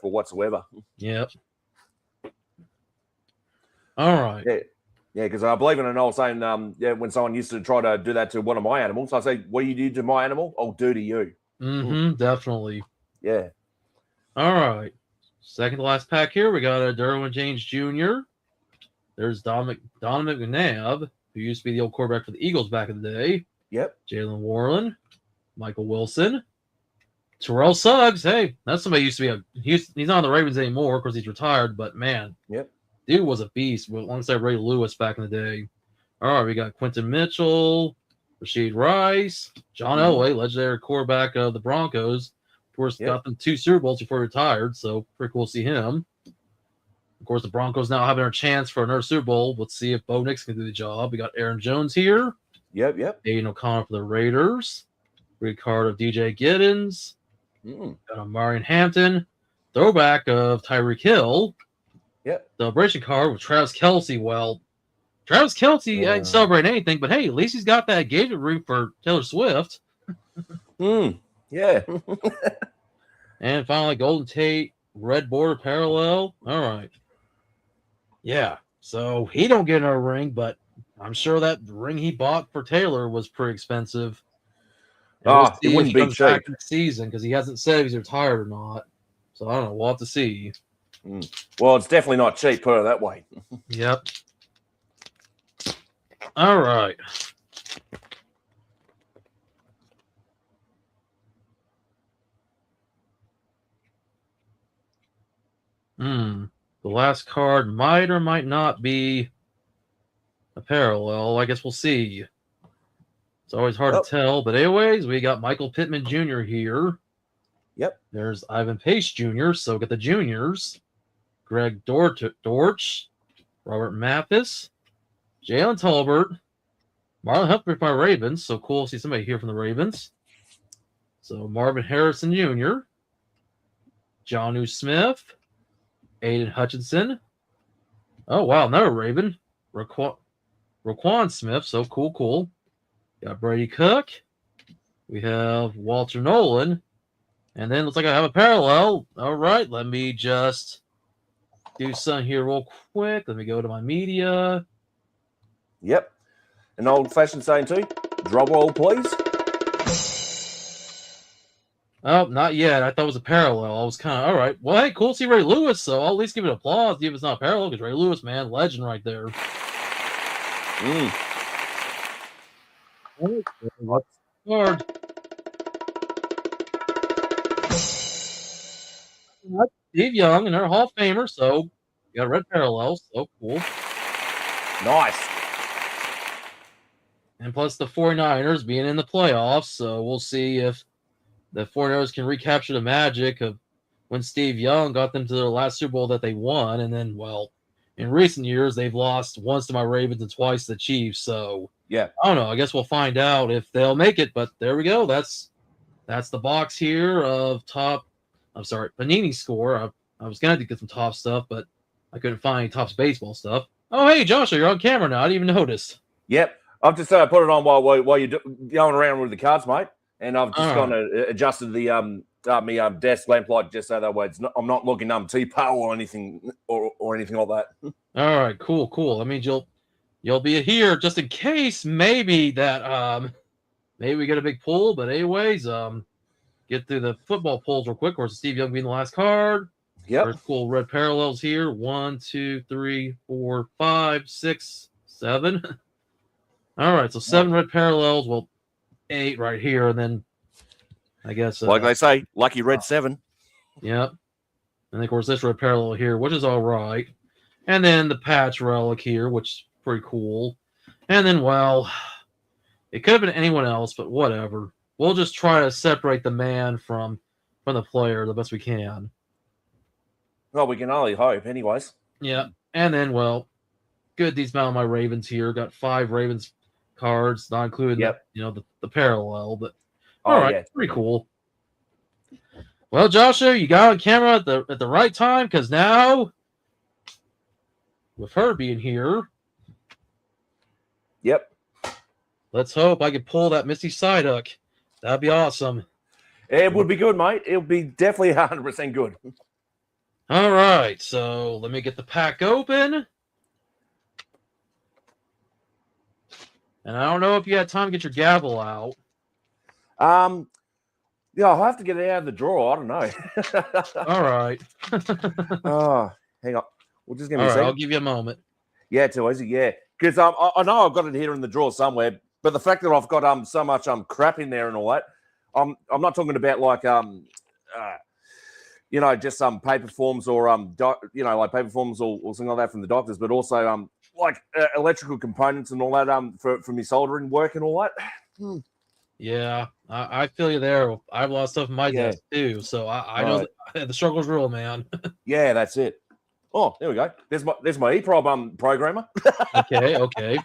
whatsoever. Yep. All right. Yeah, because I believe in an old saying. When someone used to try to do that to one of my animals, I say, "What do you do to my animal? I'll do to you." Definitely. Yeah. All right. Second to last pack here, we got a Derwin James Jr. There's Donovan McNabb, who used to be the old quarterback for the Eagles back in the day. Yep. Jalen Warren, Michael Wilson, Terrell Suggs. Hey, that's somebody used to be he's not on the Ravens anymore because he's retired, but man, dude was a beast alongside Ray Lewis back in the day. All right, we got Quentin Mitchell, Rashid Rice, John Elway, legendary quarterback of the Broncos. Of course, got them 2 Super Bowls before he retired, so pretty cool to see him. Of course, the Broncos now having a chance for another Super Bowl. Let's see if Bo Nix can do the job. We got Aaron Jones here. Yep. Aiden O'Connell for the Raiders. Rookie card of DJ Giddens. Got a Marion Hampton. Throwback of Tyreek Hill. Yep. Celebration card with Travis Kelce. Well, Travis Kelce ain't celebrating anything, but hey, at least he's got that engagement ring for Taylor Swift. Yeah. And finally, Golden Tate, red border parallel. All right. Yeah. So he don't get a ring, but I'm sure that ring he bought for Taylor was pretty expensive. It wouldn't be cheap next season because he hasn't said if he's retired or not. So I don't know. We'll have to see. Well, it's definitely not cheap, put it that way. Yep. All right. The last card might or might not be a parallel. I guess we'll see. It's always hard to tell. But anyways, we got Michael Pittman Jr. here. Yep. There's Ivan Pace Jr., so get the juniors. Greg Dortch, Robert Mathis, Jalen Tolbert, Marlon Humphrey from my Ravens. So cool to see somebody here from the Ravens. So Marvin Harrison Jr., Jonnu Smith, Aiden Hutchinson. Oh, wow, another Raven. Roquan Smith. So cool. Got Brady Cook. We have Walter Nolan. And then looks like I have a parallel. All right, let me just do something here real quick. Let me go to my media. Yep. An old-fashioned saying too. Drum roll, please. Oh, not yet. I thought it was a parallel. I was kind of, all right. Well, hey, cool to see Ray Lewis, so I'll at least give it applause, even if it's not a parallel, because Ray Lewis, man, legend right there. Hard. Steve Young, and they're Hall of Famer, so you got red parallels. So cool. Nice. And plus the 49ers being in the playoffs, so we'll see if the 49ers can recapture the magic of when Steve Young got them to their last Super Bowl that they won. And then, well, in recent years, they've lost once to my Ravens and twice to the Chiefs. So, yeah, I don't know. I guess we'll find out if they'll make it. But there we go. That's the box here of Panini score. I was going to get some top stuff, but I couldn't find any Topps baseball stuff. Oh, hey, Joshua, you're on camera now. I didn't even notice. Yep. I've just put it on while you're going around with the cards, mate. And I've just gone to adjusted the desk lamplight just so that way I'm not looking T-pale or anything or anything like that. All right, cool. That means you'll be here just in case maybe that maybe we get a big pull. But anyways, get through the football pulls real quick. Or Steve Young being the last card. Yep. There's cool red parallels here. 1, 2, 3, 4, 5, 6, 7. All right, so 7 red parallels. Well, 8 right here, and then I guess like they say, lucky red 7. Yep. And of course this red parallel here, which is all right. And then the patch relic here, which is pretty cool. And then, well, it could have been anyone else, but whatever. We'll just try to separate the man from the player the best we can. Well, we can only hope, anyways. Yeah. And then, well, good these amount of my Ravens here. Got 5 Ravens cards, not including the parallel, but all right, pretty cool. Well, Joshua, you got on camera at the right time, because now with her being here, let's hope I can pull that Misty Psyduck. That'd be awesome. It would be good, mate. It would be definitely 100% good. All right, so let me get the pack open. And I don't know if you had time to get your gavel out. Yeah, I'll have to get it out of the drawer. I don't know. All right. Hang on. We'll just give me a second. I'll give you a moment. Yeah, too easy. Yeah, because I know I've got it here in the drawer somewhere, but the fact that I've got so much crap in there and all that, I'm not talking about like just some paper forms or like paper forms or something like that from the doctors, but also like electrical components and all that for me soldering work and all that. Yeah, I feel you there. I've lost stuff in my desk too, so I know the struggle's real, man. Yeah, that's it. Oh, there we go. There's my EPROB programmer. Okay.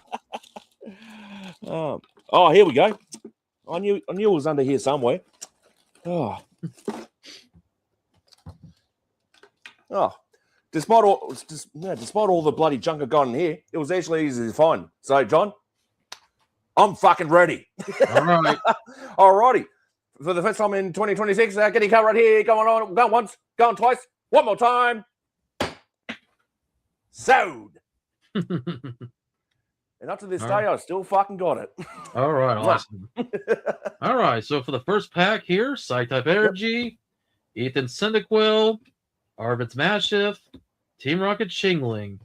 Oh, here we go. I knew it was under here somewhere. Oh. Despite all the bloody junk I got in here, it was actually easy to find. So, John, I'm fucking ready. All right. All righty. For the first time in 2026, getting cut right here. Going once, going twice. One more time. Sewed. And up to this day, I still fucking got it. All right. Awesome. All right. So for the first pack here, Psy-Type Energy, Ethan Cyndaquil, Arvids Mashif, Team Rocket Shingling,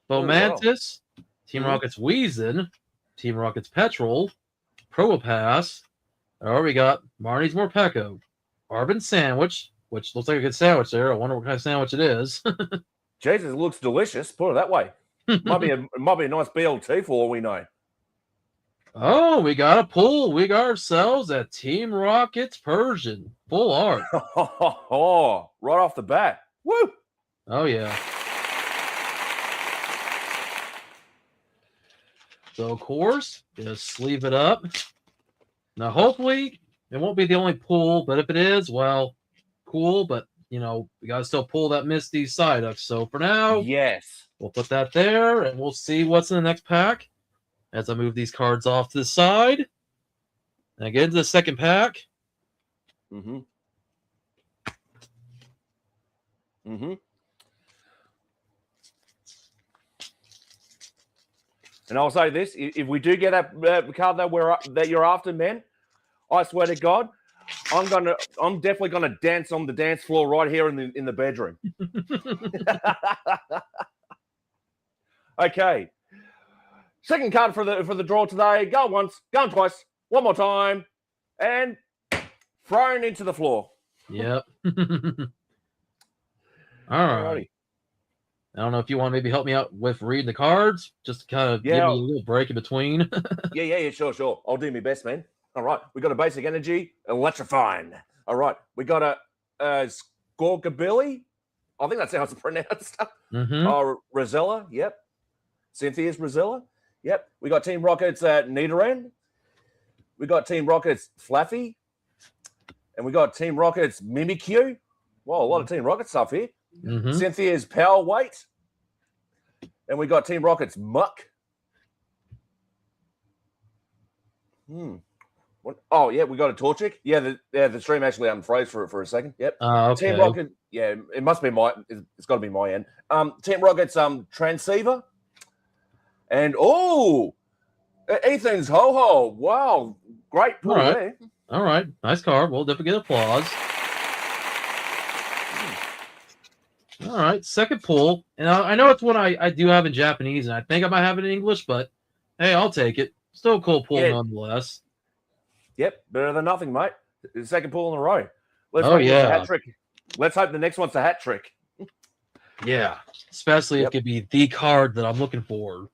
Fomantis, Team Rocket's Weezin, Team Rocket's Petrol, Probopass. We got Marnie's Morpeko, Arvin Sandwich, which looks like a good sandwich there. I wonder what kind of sandwich it is. Jesus, it looks delicious. Put it that way. Might be a nice BLT for all we know. Oh, we got a pull. We got ourselves a Team Rocket's Persian. Full art. Right off the bat. Woo! Oh, yeah. So, of course, just sleeve it up. Now, hopefully, it won't be the only pull, but if it is, well, cool. But, we got to still pull that Misty Psyduck. So, for now, yes, we'll put that there, and we'll see what's in the next pack. as I move these cards off to the side. And I get into the second pack. Mm-hmm. Mm-hmm. And I'll say this: if we do get that card that you're after, man, I swear to God, I'm definitely gonna dance on the dance floor right here in the bedroom. Okay. Second card for the draw today. Go once, go twice, one more time, and thrown into the floor. Yep. All right. I don't know if you want to maybe help me out with reading the cards, just to kind of give me a little break in between. yeah, sure. I'll do my best, man. All right, we got a basic energy, electrifying. All right, we got a Scorgabilly. I think that's how it's pronounced. Rosella, yep. Cynthia's Rosella, yep. We got Team Rocket's Nidoran. We got Team Rocket's Flaffy. And we got Team Rocket's Mimikyu. Well, a lot of Team Rocket stuff here. Cynthia's Power Weight. And we got Team Rocket's Muck. Oh, yeah, we got a Torchic. Yeah, the stream actually unfroze for a second. Yep. Okay. Team Rocket, yeah, it must be it's got to be my end. Team Rocket's Transceiver. And, Ethan's Ho-Ho. Wow, great pull there. All right, nice card. We'll definitely get applause. All right, second pull. And I know it's one I do have in Japanese, and I think I might have it in English, but hey, I'll take it. Still a cool pull nonetheless. Yep, better than nothing, mate. The second pull in a row. Let's hope it's a hat trick. Let's hope the next one's a hat trick. Yeah, especially if it could be the card that I'm looking for.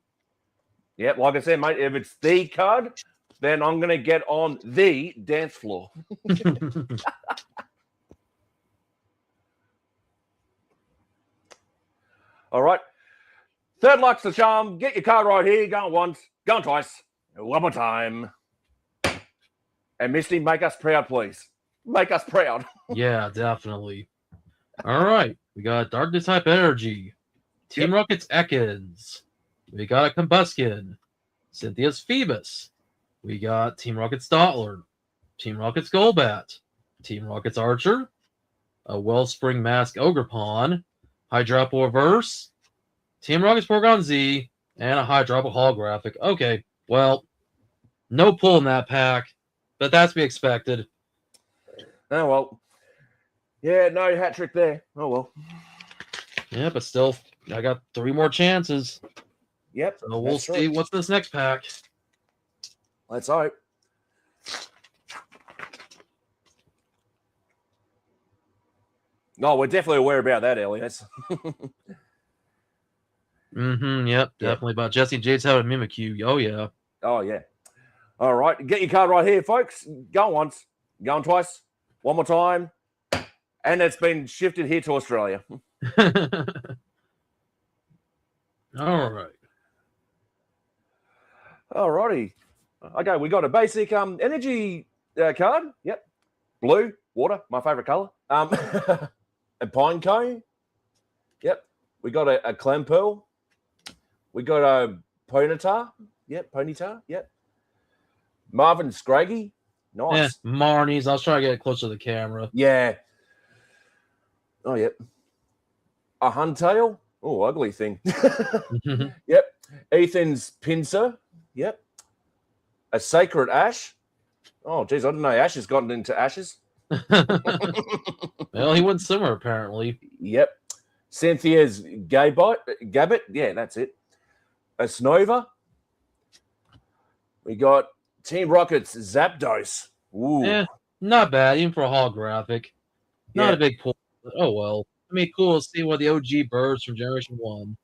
Yep, like I said, mate, if it's the card, then I'm going to get on the dance floor. All right. Third luck's the charm. Get your card right here. Going once, going twice, one more time. And Misty, make us proud, please. Make us proud. Yeah, definitely. All right. We got Darkness type energy. Team Rocket's Ekans. We got a Combuskin. Cynthia's Phoebus. We got Team Rocket's Dottler. Team Rocket's Golbat. Team Rocket's Archer. A Wellspring Mask Ogerpon. Hydropple Reverse. Team Rocket's Porygon Z. And a Hydropple Holographic. Okay, well, no pull in that pack. But that's to be expected. Oh, well. Yeah, no hat trick there. Oh, well. Yeah, but still, I got 3 more chances. Yep. So we'll see what's this next pack. Let's hope. No, we're definitely aware about that, Elias. Yep, definitely. About Jesse and Jade's having Mimikyu. Oh, yeah. Oh, yeah. All right, get your card right here, folks. Going once, going twice, one more time. And it's been shifted here to Australia. All right. All righty. Okay, we got a basic energy card. Yep. Blue, water, my favorite color. A pine cone. Yep. We got a Clamperl. We got a Ponyta. Yep, Ponyta. Yep. Marvin Scraggy. Nice. Yeah, Marnie's. I was trying to get closer to the camera. Yeah. Oh, yep. A Huntail. Oh, ugly thing. Yep. Ethan's Pincer. Yep. A Sacred Ash. Oh, geez, I didn't know Ash has gotten into ashes. Well, he went similar, apparently. Yep. Cynthia's Gabbit. Yeah, that's it. A Snova. We got Team Rocket's Zapdos. Ooh. Yeah, not bad, even for a holographic. Not a big pull. Oh, well. I mean, cool to see one of the OG birds from Generation 1.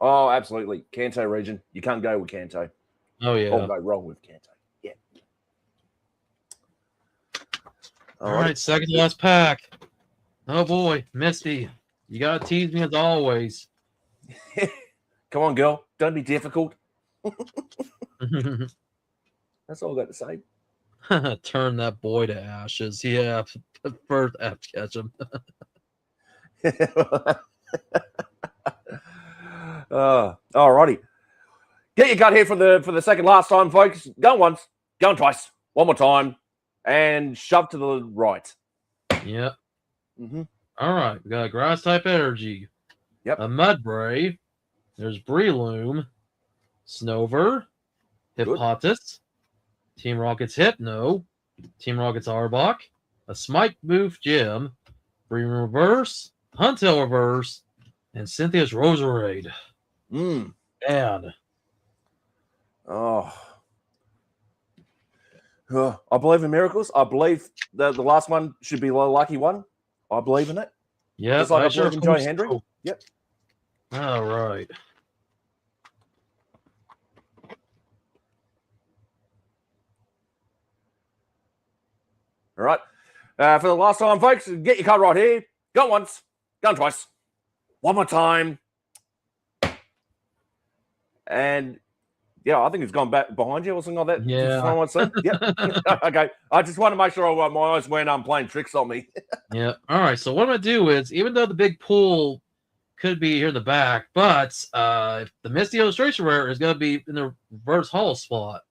Oh, absolutely. Kanto region. You can't go with Kanto. Oh, yeah. Or go wrong with Kanto. Yeah. All right, second to last pack. Oh, boy. Misty, you got to tease me as always. Come on, girl. Don't be difficult. That's all I got to say. Turn that boy to ashes. Yeah, first I have to catch him. All righty. Get your gut here for the second last time, folks. Going once, going twice, one more time, and shove to the right. Yep. Mm-hmm. All right. We got a grass type energy. Yep. A Mudbray. There's Breloom. Snover. Hippopotas. Team Rocket's Hypno. Team Rocket's Arbok. A Smite Move Gym. Bream Reverse. Huntail Reverse. And Cynthia's Roserade. Mm. And oh, I believe in miracles. I believe that the last one should be the lucky one. I believe in it. yeah, Just like I believe in Joe Hendry. So. Yep. All right. All right. For the last time, folks, get your card right here. Go once, go twice. One more time. And yeah, I think it's gone back behind you or something like that. Yeah. Yep. Okay. I just want to make sure my eyes weren't playing tricks on me. Yeah. All right. So what I'm going to do is, even though the big pool could be here in the back, but the Misty Illustration Rare is going to be in the reverse hall spot.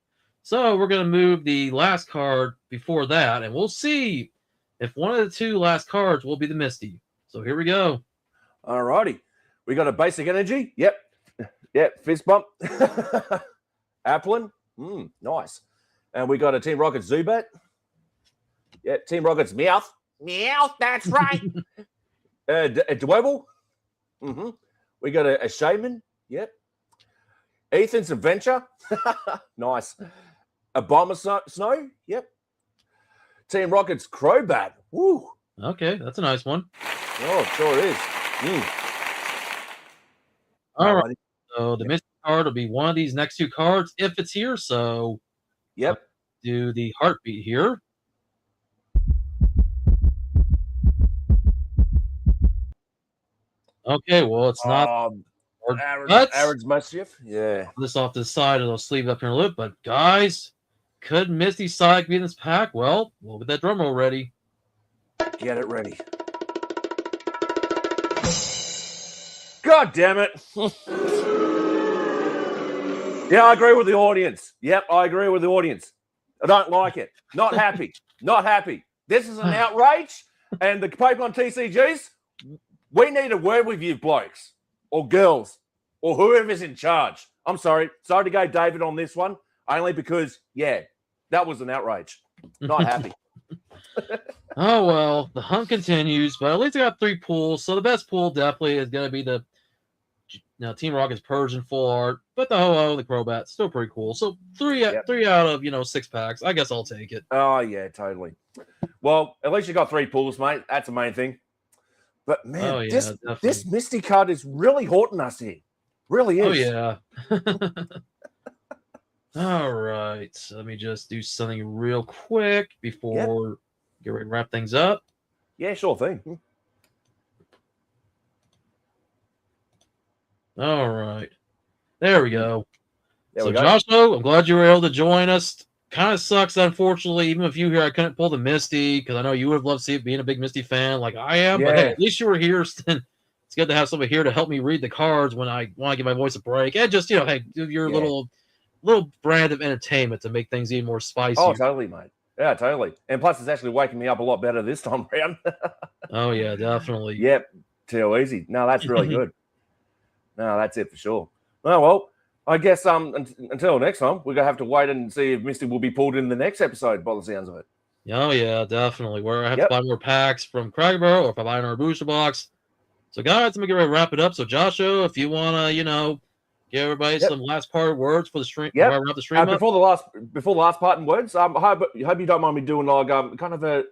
So we're going to move the last card before that, and we'll see if one of the two last cards will be the Misty. So here we go. All righty. We got a basic energy. Yep. Yep. Fist bump. Applin. Nice. And we got a Team Rocket Zubat. Yeah. Team Rocket's Meowth. Meowth. That's right. A Dwebble. Mm-hmm. We got a Shaman. Yep. Ethan's Adventure. Nice. A Bomber Snow. Yep. Team Rocket's Crobat. Woo. Okay, that's a nice one. Oh, it sure is. All right. So the Misty card will be one of these next two cards if it's here. So yep. Do the heartbeat here. Okay, well, it's not Aaron's Mischief. Yeah. This off to the side and I'll sleeve up here in a little bit. But guys, could Misty Psych be in this pack? Well, we'll get that drum roll ready. Get it ready. God damn it. Yeah, I agree with the audience. Yep, I agree with the audience. I don't like it. Not happy. Not happy. This is an outrage. And the Pokemon TCGs, we need a word with you blokes or girls or whoever's in charge. I'm sorry. Sorry to go David on this one, only because, yeah, that was an outrage. Not happy. Oh, well, the hunt continues, but at least I got 3 pools. So the best pool definitely is going to be the Team Rocket's Persian full art, but the Ho-Oh, the Crobat, still pretty cool. So 3 out of 6 packs. I guess I'll take it. Oh, yeah, totally. Well, at least you got 3 pools, mate. That's the main thing. But, man, this Misty card is really haunting us here. Really is. Oh, yeah. All right. So let me just do something real quick before get ready to wrap things up. Yeah, sure thing. All right. There we go. So, Joshua, I'm glad you were able to join us. Kind of sucks, unfortunately, even if you here, I couldn't pull the Misty, because I know you would have loved to see it being a big Misty fan like I am. Yeah. But hey, at least you were here. It's good to have somebody here to help me read the cards when I want to give my voice a break. And just, hey, do your little brand of entertainment to make things even more spicy. Oh, totally, mate. Yeah, totally. And plus, it's actually waking me up a lot better this time around. Oh, yeah, definitely. Yep. Too easy. No, that's really good. No, that's it for sure. Oh, well, I guess until next time, we're going to have to wait and see if Misty will be pulled in the next episode by the sounds of it. Oh, yeah, definitely. Where I have to buy more packs from Cragarborough or if I buy another booster box. So, guys, let me get ready to wrap it up. So, Joshua, if you want to, give everybody some last part of words for the stream. Yeah. Wrap the stream up. Before the last part in words, I hope you don't mind me doing like kind of a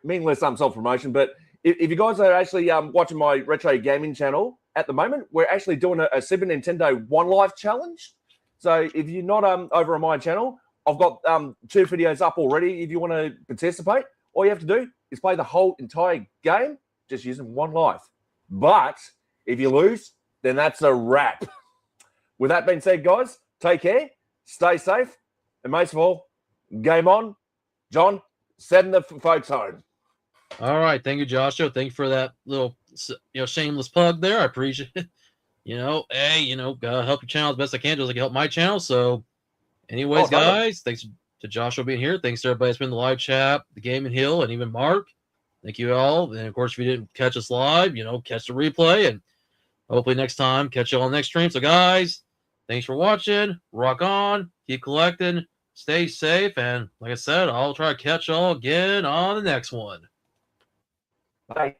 meaningless self promotion. But if you guys are actually watching my retro gaming channel at the moment, we're actually doing a Super Nintendo One Life challenge. So if you're not over on my channel, I've got 2 videos up already. If you want to participate, all you have to do is play the whole entire game just using one life. But if you lose, then that's a wrap. With that being said, guys, take care, stay safe, and most of all, game on. John, send the folks home. All right. Thank you, Joshua. Thank you for that little shameless plug there. I appreciate it. hey, gotta help your channel as best I can, just like you help my channel. So, anyways, Oh, totally. guys, thanks to Joshua being here. Thanks to everybody that's been in the live chat, the Gaming Hill, and even Mark. Thank you all. And of course, if you didn't catch us live, catch the replay, and hopefully next time, catch you all next stream. So, guys, thanks for watching. Rock on, keep collecting, stay safe, and like I said, I'll try to catch y'all again on the next one. Bye.